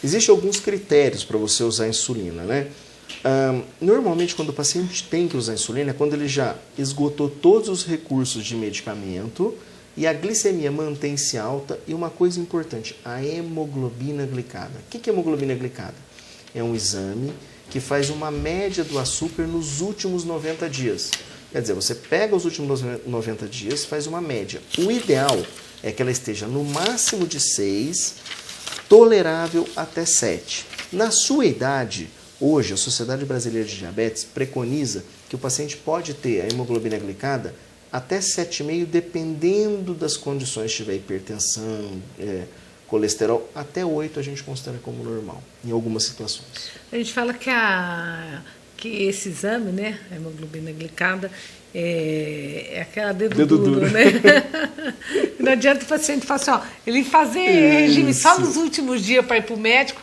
Existem alguns critérios para você usar insulina, né? Normalmente, quando o paciente tem que usar insulina, é quando ele já esgotou todos os recursos de medicamento e a glicemia mantém-se alta. E uma coisa importante, a hemoglobina glicada. O que é hemoglobina glicada? É um exame que faz uma média do açúcar nos últimos 90 dias. Quer dizer, você pega os últimos 90 dias, faz uma média. O ideal é que ela esteja no máximo de 6, tolerável até 7. Na sua idade, hoje, a Sociedade Brasileira de Diabetes preconiza que o paciente pode ter a hemoglobina glicada até 7,5, dependendo das condições, se tiver hipertensão, colesterol, até 8 a gente considera como normal, em algumas situações. A gente fala que esse exame, né, a hemoglobina glicada, é aquela dedo duro, né? Não adianta o paciente falar assim, ó, ele fazer regime só nos últimos dias para ir para o médico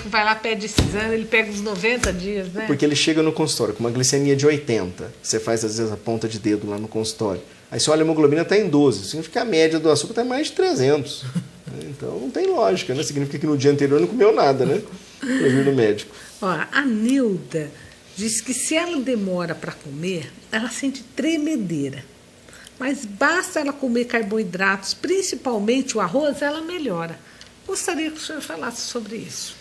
vai lá, pede esse exame, ele pega uns 90 dias, né? Porque ele chega no consultório com uma glicemia de 80, você faz às vezes a ponta de dedo lá no consultório, aí você olha a hemoglobina está em 12, significa que a média do açúcar está mais de 300. Então não tem lógica, né? Significa que no dia anterior não comeu nada, né? Para vir no médico. Ó, a Nilda diz que se ela demora para comer, ela sente tremedeira. Mas basta ela comer carboidratos, principalmente o arroz, ela melhora. Gostaria que o senhor falasse sobre isso.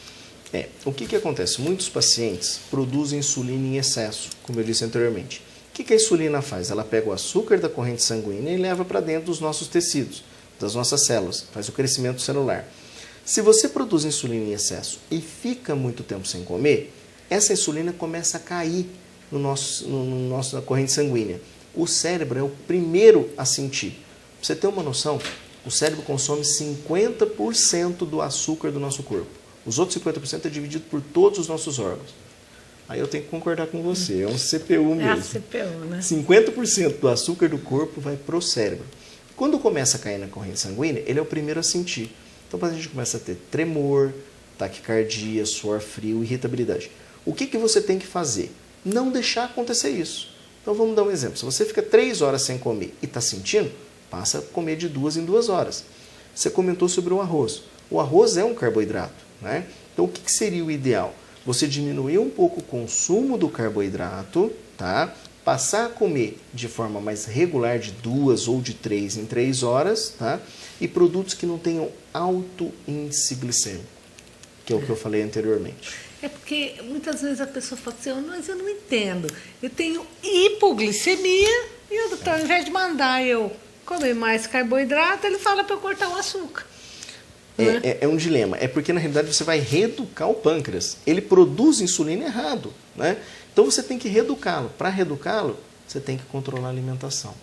O que acontece? Muitos pacientes produzem insulina em excesso, como eu disse anteriormente. O que a insulina faz? Ela pega o açúcar da corrente sanguínea e leva para dentro dos nossos tecidos, das nossas células, faz o crescimento celular. Se você produz insulina em excesso e fica muito tempo sem comer, essa insulina começa a cair no nossa corrente sanguínea. O cérebro é o primeiro a sentir. Pra você ter uma noção, o cérebro consome 50% do açúcar do nosso corpo. Os outros 50% é dividido por todos os nossos órgãos. Aí eu tenho que concordar com você, é um CPU mesmo. É a CPU, né? 50% do açúcar do corpo vai para o cérebro. Quando começa a cair na corrente sanguínea, ele é o primeiro a sentir. Então a gente começa a ter tremor, taquicardia, suor frio, irritabilidade. O que você tem que fazer? Não deixar acontecer isso. Então vamos dar um exemplo. Se você fica 3 horas sem comer e está sentindo, passa a comer de 2 em 2 horas. Você comentou sobre o arroz. O arroz é um carboidrato, né? Então o que seria o ideal? Você diminuir um pouco o consumo do carboidrato, tá? Passar a comer de forma mais regular de 2 ou de 3 em 3 horas, tá? E produtos que não tenham alto índice glicêmico. que é o que eu falei anteriormente. É porque muitas vezes a pessoa fala assim, mas eu não entendo. Eu tenho hipoglicemia e o doutor, ao invés de mandar eu comer mais carboidrato, ele fala para eu cortar o açúcar. É um dilema. É porque, na realidade, você vai reeducar o pâncreas. Ele produz insulina errado, né? Então, você tem que reeducá-lo. Para reeducá-lo, você tem que controlar a alimentação.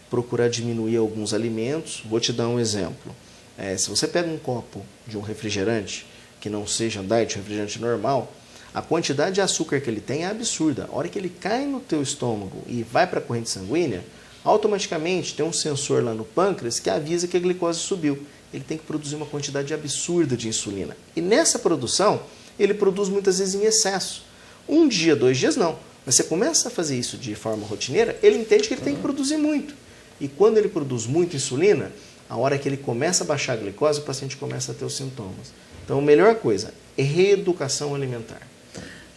Procurar diminuir alguns alimentos. Vou te dar um exemplo. Se você pega um copo de um refrigerante, que não seja diet, refrigerante normal, a quantidade de açúcar que ele tem é absurda. A hora que ele cai no teu estômago e vai para a corrente sanguínea, automaticamente tem um sensor lá no pâncreas que avisa que a glicose subiu. Ele tem que produzir uma quantidade absurda de insulina. E nessa produção, ele produz muitas vezes em excesso. Um dia, 2 dias, não. Mas você começa a fazer isso de forma rotineira, ele entende que ele tem que produzir muito. E quando ele produz muita insulina, a hora que ele começa a baixar a glicose, o paciente começa a ter os sintomas. Então, a melhor coisa é reeducação alimentar.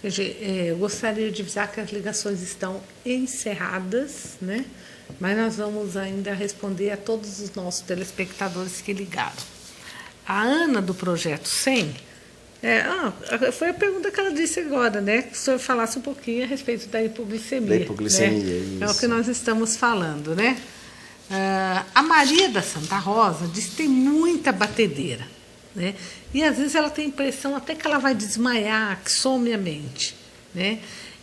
Eu gostaria de avisar que as ligações estão encerradas, né? Mas nós vamos ainda responder a todos os nossos telespectadores que ligaram. A Ana, do Projeto 100, foi a pergunta que ela disse agora, né? Que o senhor falasse um pouquinho a respeito da hipoglicemia. Da hipoglicemia, né? isso. É o que nós estamos falando, né? A Maria da Santa Rosa diz que tem muita batedeira, né? E às vezes ela tem a impressão até que ela vai desmaiar, que some a mente, né?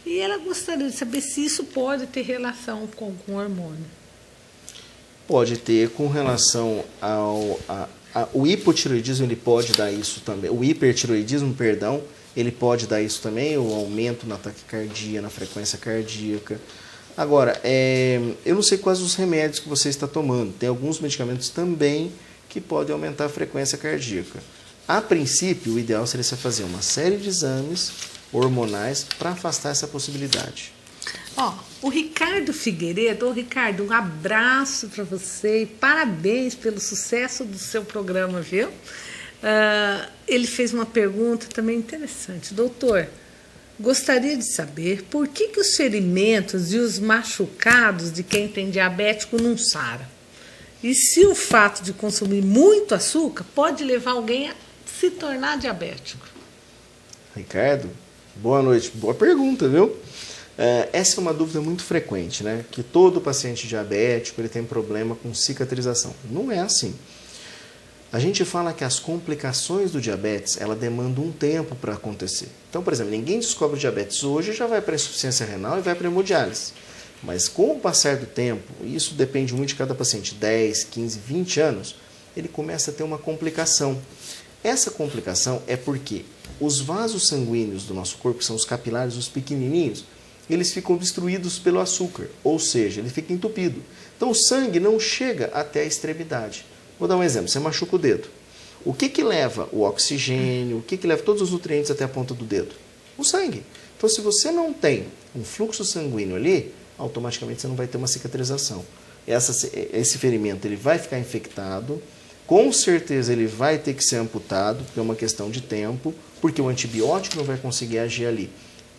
E ela gostaria de saber se isso pode ter relação com o hormônio. Pode ter com relação o hipotireoidismo, ele pode dar isso também. O hipertireoidismo, perdão, ele pode dar isso também, o aumento na taquicardia, na frequência cardíaca. Agora, eu não sei quais os remédios que você está tomando. Tem alguns medicamentos também que podem aumentar a frequência cardíaca. A princípio, o ideal seria você fazer uma série de exames hormonais para afastar essa possibilidade. O Ricardo Figueiredo, Ricardo, um abraço para você e parabéns pelo sucesso do seu programa, viu? Ele fez uma pergunta também interessante. Doutor, gostaria de saber por que os ferimentos e os machucados de quem tem diabético não saram? E se o fato de consumir muito açúcar pode levar alguém a se tornar diabético? Ricardo, boa noite. Boa pergunta, viu? Essa é uma dúvida muito frequente, né? Que todo paciente diabético ele tem problema com cicatrização. Não é assim. A gente fala que as complicações do diabetes, ela demanda um tempo para acontecer. Então, por exemplo, ninguém descobre o diabetes hoje e já vai para a insuficiência renal e vai para a hemodiálise. Mas com o passar do tempo, e isso depende muito de cada paciente, 10, 15, 20 anos, ele começa a ter uma complicação. Essa complicação é porque os vasos sanguíneos do nosso corpo, que são os capilares, os pequenininhos, eles ficam obstruídos pelo açúcar, ou seja, ele fica entupido. Então o sangue não chega até a extremidade. Vou dar um exemplo, você machuca o dedo. O que leva o oxigênio, o que leva todos os nutrientes até a ponta do dedo? O sangue. Então se você não tem um fluxo sanguíneo ali, automaticamente você não vai ter uma cicatrização. Esse ferimento ele vai ficar infectado, com certeza ele vai ter que ser amputado, porque é uma questão de tempo, porque o antibiótico não vai conseguir agir ali.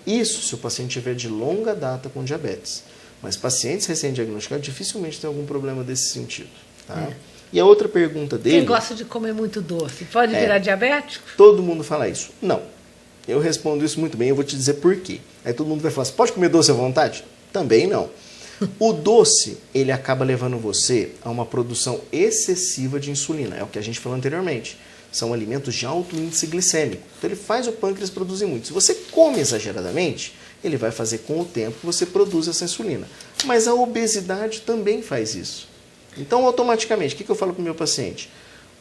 Isso se o paciente tiver de longa data com diabetes. Mas pacientes recém-diagnosticados dificilmente têm algum problema desse sentido. Tá? E a outra pergunta dele... Quem gosta de comer muito doce, pode virar diabético? Todo mundo fala isso. Não. Eu respondo isso muito bem, eu vou te dizer por quê. Aí todo mundo vai falar, você pode comer doce à vontade? Também não. O doce, ele acaba levando você a uma produção excessiva de insulina. É o que a gente falou anteriormente. São alimentos de alto índice glicêmico. Então ele faz o pâncreas produzir muito. Se você come exageradamente, ele vai fazer com o tempo que você produz essa insulina. Mas a obesidade também faz isso. Então, automaticamente, o que eu falo para o meu paciente?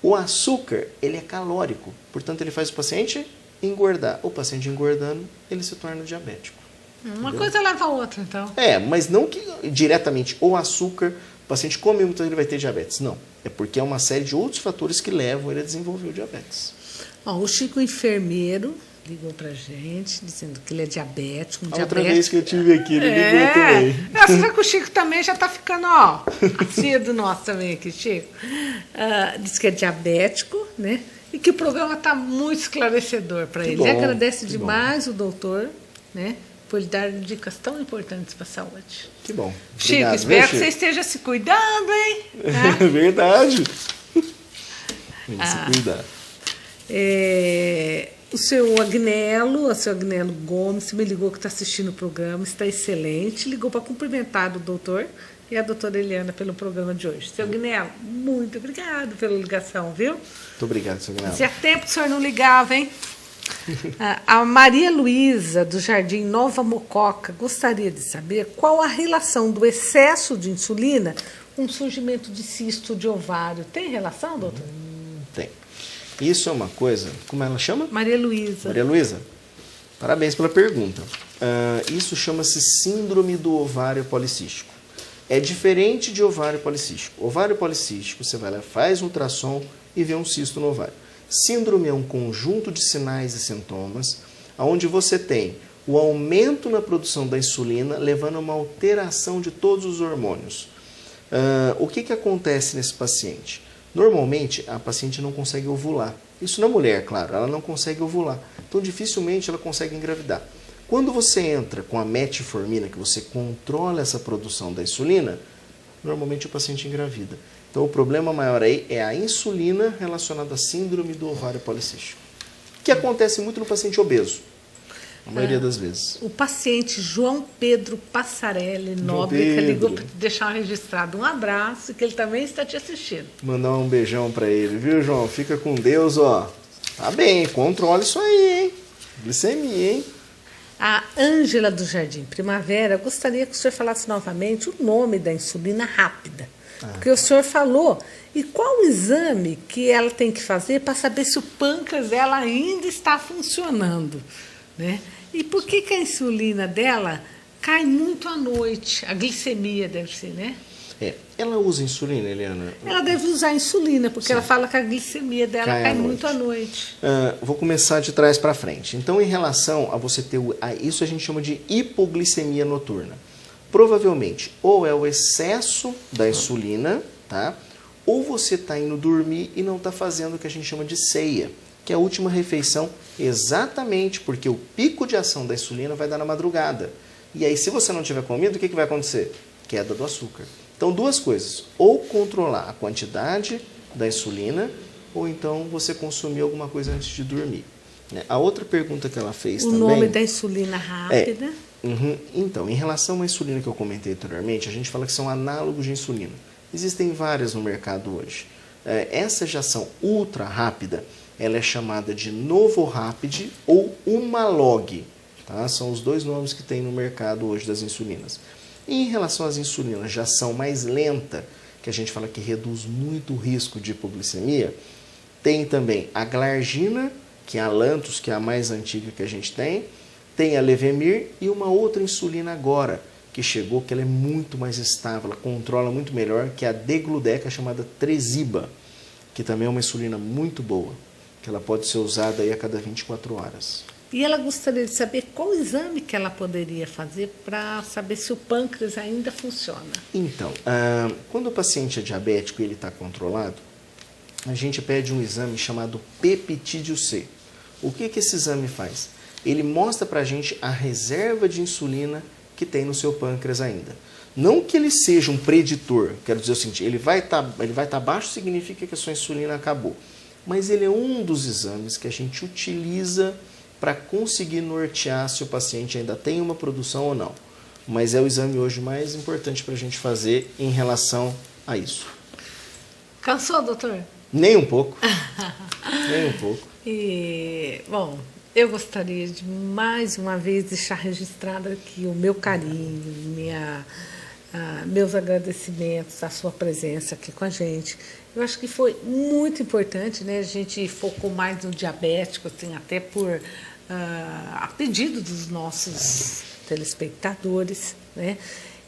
O açúcar, ele é calórico. Portanto, ele faz o paciente engordar. O paciente engordando, ele se torna diabético. Uma coisa leva a outra, então. Mas não que diretamente o açúcar, o paciente come muito, ele vai ter diabetes. Não. É porque é uma série de outros fatores que levam ele a desenvolver o diabetes. O Chico enfermeiro ligou pra gente, dizendo que ele é diabético. Outra vez que eu tive aqui, ele ligou também. Você sabe que o Chico também já tá ficando, assíduo nosso também aqui, Chico. Diz que é diabético, né? E que o programa tá muito esclarecedor para ele. Ele agradece demais o doutor, né? Por lhe dar dicas tão importantes para a saúde. Que bom. Chico, espero que você esteja se cuidando, hein? É verdade. Tem que se cuidar. O seu Agnello Gomes me ligou que está assistindo o programa, está excelente. Ligou para cumprimentar o doutor e a doutora Eliana pelo programa de hoje. Seu Agnello, muito obrigado pela ligação, viu? Muito obrigado, seu Agnello. Fazia tempo que o senhor não ligava, hein? A Maria Luísa, do Jardim Nova Mococa, gostaria de saber qual a relação do excesso de insulina com o surgimento de cisto de ovário. Tem relação, doutor? Tem. Isso é uma coisa, como ela chama? Maria Luísa. Maria Luísa, parabéns pela pergunta. Isso chama-se síndrome do ovário policístico. É diferente de ovário policístico. Ovário policístico, você vai lá, faz um ultrassom e vê um cisto no ovário. Síndrome é um conjunto de sinais e sintomas onde você tem o aumento na produção da insulina, levando a uma alteração de todos os hormônios. O que acontece nesse paciente? Normalmente, a paciente não consegue ovular. Isso na mulher, claro, ela não consegue ovular. Então, dificilmente ela consegue engravidar. Quando você entra com a metformina, que você controla essa produção da insulina, normalmente o paciente engravida. Então, o problema maior aí é a insulina relacionada à síndrome do ovário policístico, que acontece muito no paciente obeso, a maioria das vezes. O paciente João Pedro Passarelli Nóbrega ligou para deixar registrado um abraço, que ele também está te assistindo. Mandar um beijão para ele, viu, João? Fica com Deus, ó. Tá bem, controla isso aí, hein? Glicemia, hein? A Ângela do Jardim Primavera gostaria que o senhor falasse novamente o nome da insulina rápida. Porque o senhor falou. E qual o exame que ela tem que fazer para saber se o pâncreas dela ainda está funcionando, né? E por que a insulina dela cai muito à noite? A glicemia deve ser, né? Ela usa insulina, Eliana? Ela deve usar insulina, porque ela fala que a glicemia dela cai muito à noite. Vou começar de trás para frente. Então, em relação a você ter... isso a gente chama de hipoglicemia noturna. Provavelmente, ou é o excesso da insulina, tá? Ou você está indo dormir e não está fazendo o que a gente chama de ceia, que é a última refeição, exatamente porque o pico de ação da insulina vai dar na madrugada. E aí, se você não tiver comido, o que vai acontecer? Queda do açúcar. Então, duas coisas. Ou controlar a quantidade da insulina, ou então você consumir alguma coisa antes de dormir. A outra pergunta que ela fez também... O nome da insulina rápida... Então, em relação à insulina que eu comentei anteriormente, a gente fala que são análogos de insulina. Existem várias no mercado hoje. Essa já ação ultra rápida, ela é chamada de Novorapid ou Humalog. Tá? São os dois nomes que tem no mercado hoje das insulinas. E em relação às insulinas de ação mais lenta, que a gente fala que reduz muito o risco de hipoglicemia, tem também a Glargina, que é a Lantus, que é a mais antiga que a gente tem a Levemir e uma outra insulina agora, que chegou, que ela é muito mais estável, ela controla muito melhor, que é a Degludeca, chamada Tresiba, que também é uma insulina muito boa, que ela pode ser usada aí a cada 24 horas. E ela gostaria de saber qual exame que ela poderia fazer para saber se o pâncreas ainda funciona. Então, quando o paciente é diabético e ele está controlado, a gente pede um exame chamado peptídeo C. O que esse exame faz? Ele mostra para a gente a reserva de insulina que tem no seu pâncreas ainda. Não que ele seja um preditor, quero dizer o seguinte, ele vai estar baixo, significa que a sua insulina acabou. Mas ele é um dos exames que a gente utiliza para conseguir nortear se o paciente ainda tem uma produção ou não. Mas é o exame hoje mais importante para a gente fazer em relação a isso. Cansou, doutor? Nem um pouco. Nem um pouco. Bom, eu gostaria de mais uma vez deixar registrado aqui o meu carinho, meus agradecimentos à sua presença aqui com a gente. Eu acho que foi muito importante, né? A gente focou mais no diabético, assim, até por a pedido dos nossos telespectadores, né?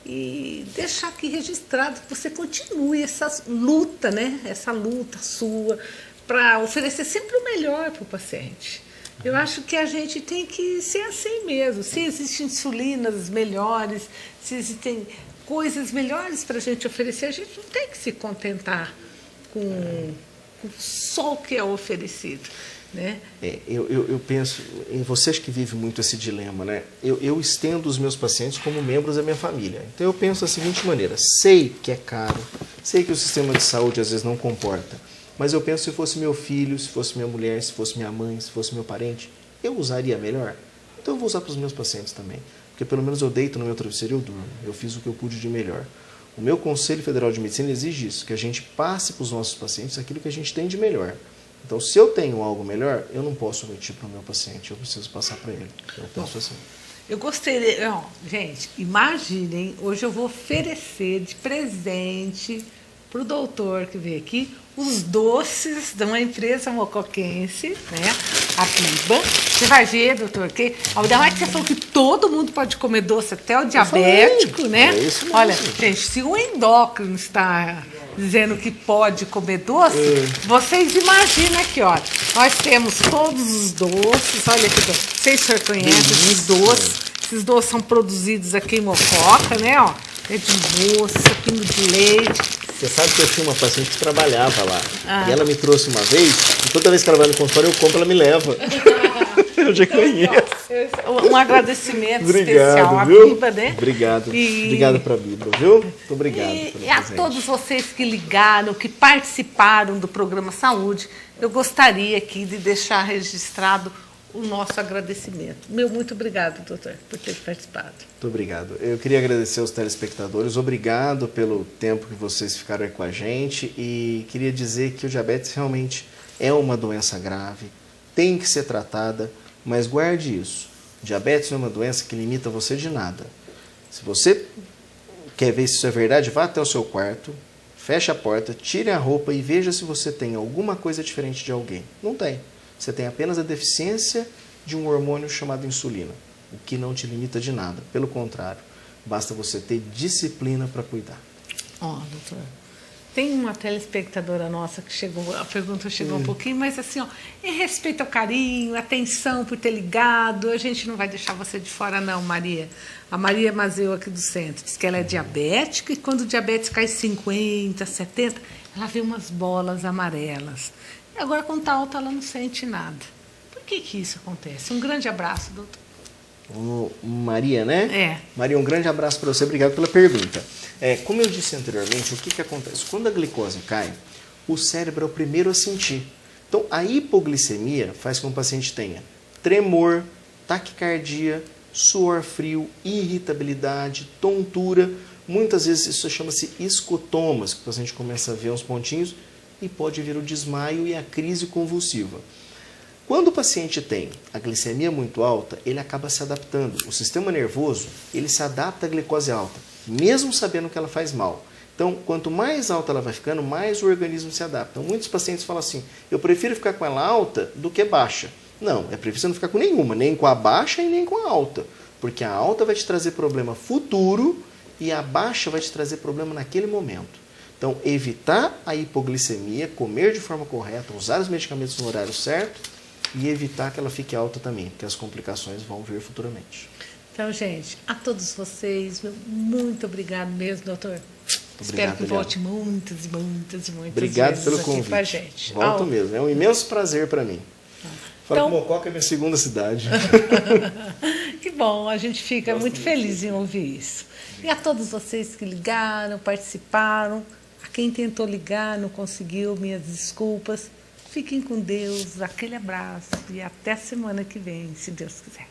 E deixar aqui registrado que você continue essa luta, né? Essa luta sua para oferecer sempre o melhor para o paciente. Eu acho que a gente tem que ser assim mesmo. Se existem insulinas melhores, se existem coisas melhores para a gente oferecer, a gente não tem que se contentar com só o que é oferecido, né? Eu penso em vocês que vivem muito esse dilema, né? Eu estendo os meus pacientes como membros da minha família. Então eu penso da seguinte maneira: sei que é caro, sei que o sistema de saúde às vezes não comporta, Mas eu penso, se fosse meu filho, se fosse minha mulher, se fosse minha mãe, se fosse meu parente, eu usaria melhor? Então eu vou usar para os meus pacientes também. Porque pelo menos eu deito no meu travesseiro e eu durmo. Eu fiz o que eu pude de melhor. O meu Conselho Federal de Medicina exige isso, que a gente passe para os nossos pacientes aquilo que a gente tem de melhor. Então, se eu tenho algo melhor, eu não posso omitir para o meu paciente, eu preciso passar para ele. Eu penso assim. Eu gostei, gente, imaginem, hoje eu vou oferecer de presente para o doutor que veio aqui os doces de uma empresa mocoquense, né? A Biba. Você vai ver, doutor, que ainda mais que você falou que todo mundo pode comer doce, até o diabético, né? É isso mesmo. Olha, gente, se o endócrino está dizendo que pode comer doce, vocês imaginam aqui, olha, nós temos todos os doces, olha aqui, não sei se o senhor conhece esses doces, esses doces são produzidos aqui em Mococa, né, ó, é de moça, pingo de leite. Você sabe que eu tinha uma paciente que trabalhava lá, e ela me trouxe uma vez, e toda vez que ela vai no consultório eu compro, ela me leva. Eu já conheço. Um agradecimento obrigado, especial à viu? Biba, né? Obrigado. Obrigado para a Biba, viu? Muito obrigado pelo E a presente. todos vocês que ligaram, que participaram do programa Saúde, eu gostaria aqui de deixar registrado o nosso agradecimento. Muito obrigado, doutor, por ter participado. Muito obrigado. Eu queria agradecer aos telespectadores. Obrigado pelo tempo que vocês ficaram aí com a gente. E queria dizer que o diabetes realmente é uma doença grave, tem que ser tratada, mas guarde isso. Diabetes não é uma doença que limita você de nada. Se você quer ver se isso é verdade, vá até o seu quarto, feche a porta, tire a roupa e veja se você tem alguma coisa diferente de alguém. Não tem. Você tem apenas a deficiência de um hormônio chamado insulina, o que não te limita de nada. Pelo contrário, basta você ter disciplina para cuidar. Doutor, tem uma telespectadora nossa que chegou, a pergunta chegou um pouquinho, mas assim, em respeito ao carinho, atenção por ter ligado, a gente não vai deixar você de fora não, Maria. A Maria Mazeu aqui do centro diz que ela é diabética e quando o diabetes cai 50, 70, ela vê umas bolas amarelas. E agora, quando está alta, ela não sente nada. Por que isso acontece? Um grande abraço, doutor. Maria, né? É. Maria, um grande abraço para você. Obrigado pela pergunta. Como eu disse anteriormente, o que acontece? Quando a glicose cai, o cérebro é o primeiro a sentir. Então, a hipoglicemia faz com que o paciente tenha tremor, taquicardia, suor frio, irritabilidade, tontura. Muitas vezes isso chama-se escotomas, que o paciente começa a ver uns pontinhos e pode vir o desmaio e a crise convulsiva. Quando o paciente tem a glicemia muito alta, ele acaba se adaptando. O sistema nervoso, ele se adapta à glicose alta, mesmo sabendo que ela faz mal. Então, quanto mais alta ela vai ficando, mais o organismo se adapta. Então, muitos pacientes falam assim, eu prefiro ficar com ela alta do que baixa. Não, é preciso não ficar com nenhuma, nem com a baixa e nem com a alta. Porque a alta vai te trazer problema futuro e a baixa vai te trazer problema naquele momento. Então, evitar a hipoglicemia, comer de forma correta, usar os medicamentos no horário certo e evitar que ela fique alta também, porque as complicações vão vir futuramente. Então, gente, a todos vocês, muito obrigado mesmo, doutor. Espero que volte muitas e muitas e muitas obrigado vezes pelo aqui convite. com a gente. Volto mesmo, é um imenso prazer para mim. Fala Então, que Mococa é minha segunda cidade. Que bom, a gente fica muito feliz em ouvir isso. E a todos vocês que ligaram, participaram, a quem tentou ligar, não conseguiu, minhas desculpas. Fiquem com Deus, aquele abraço e até semana que vem, se Deus quiser.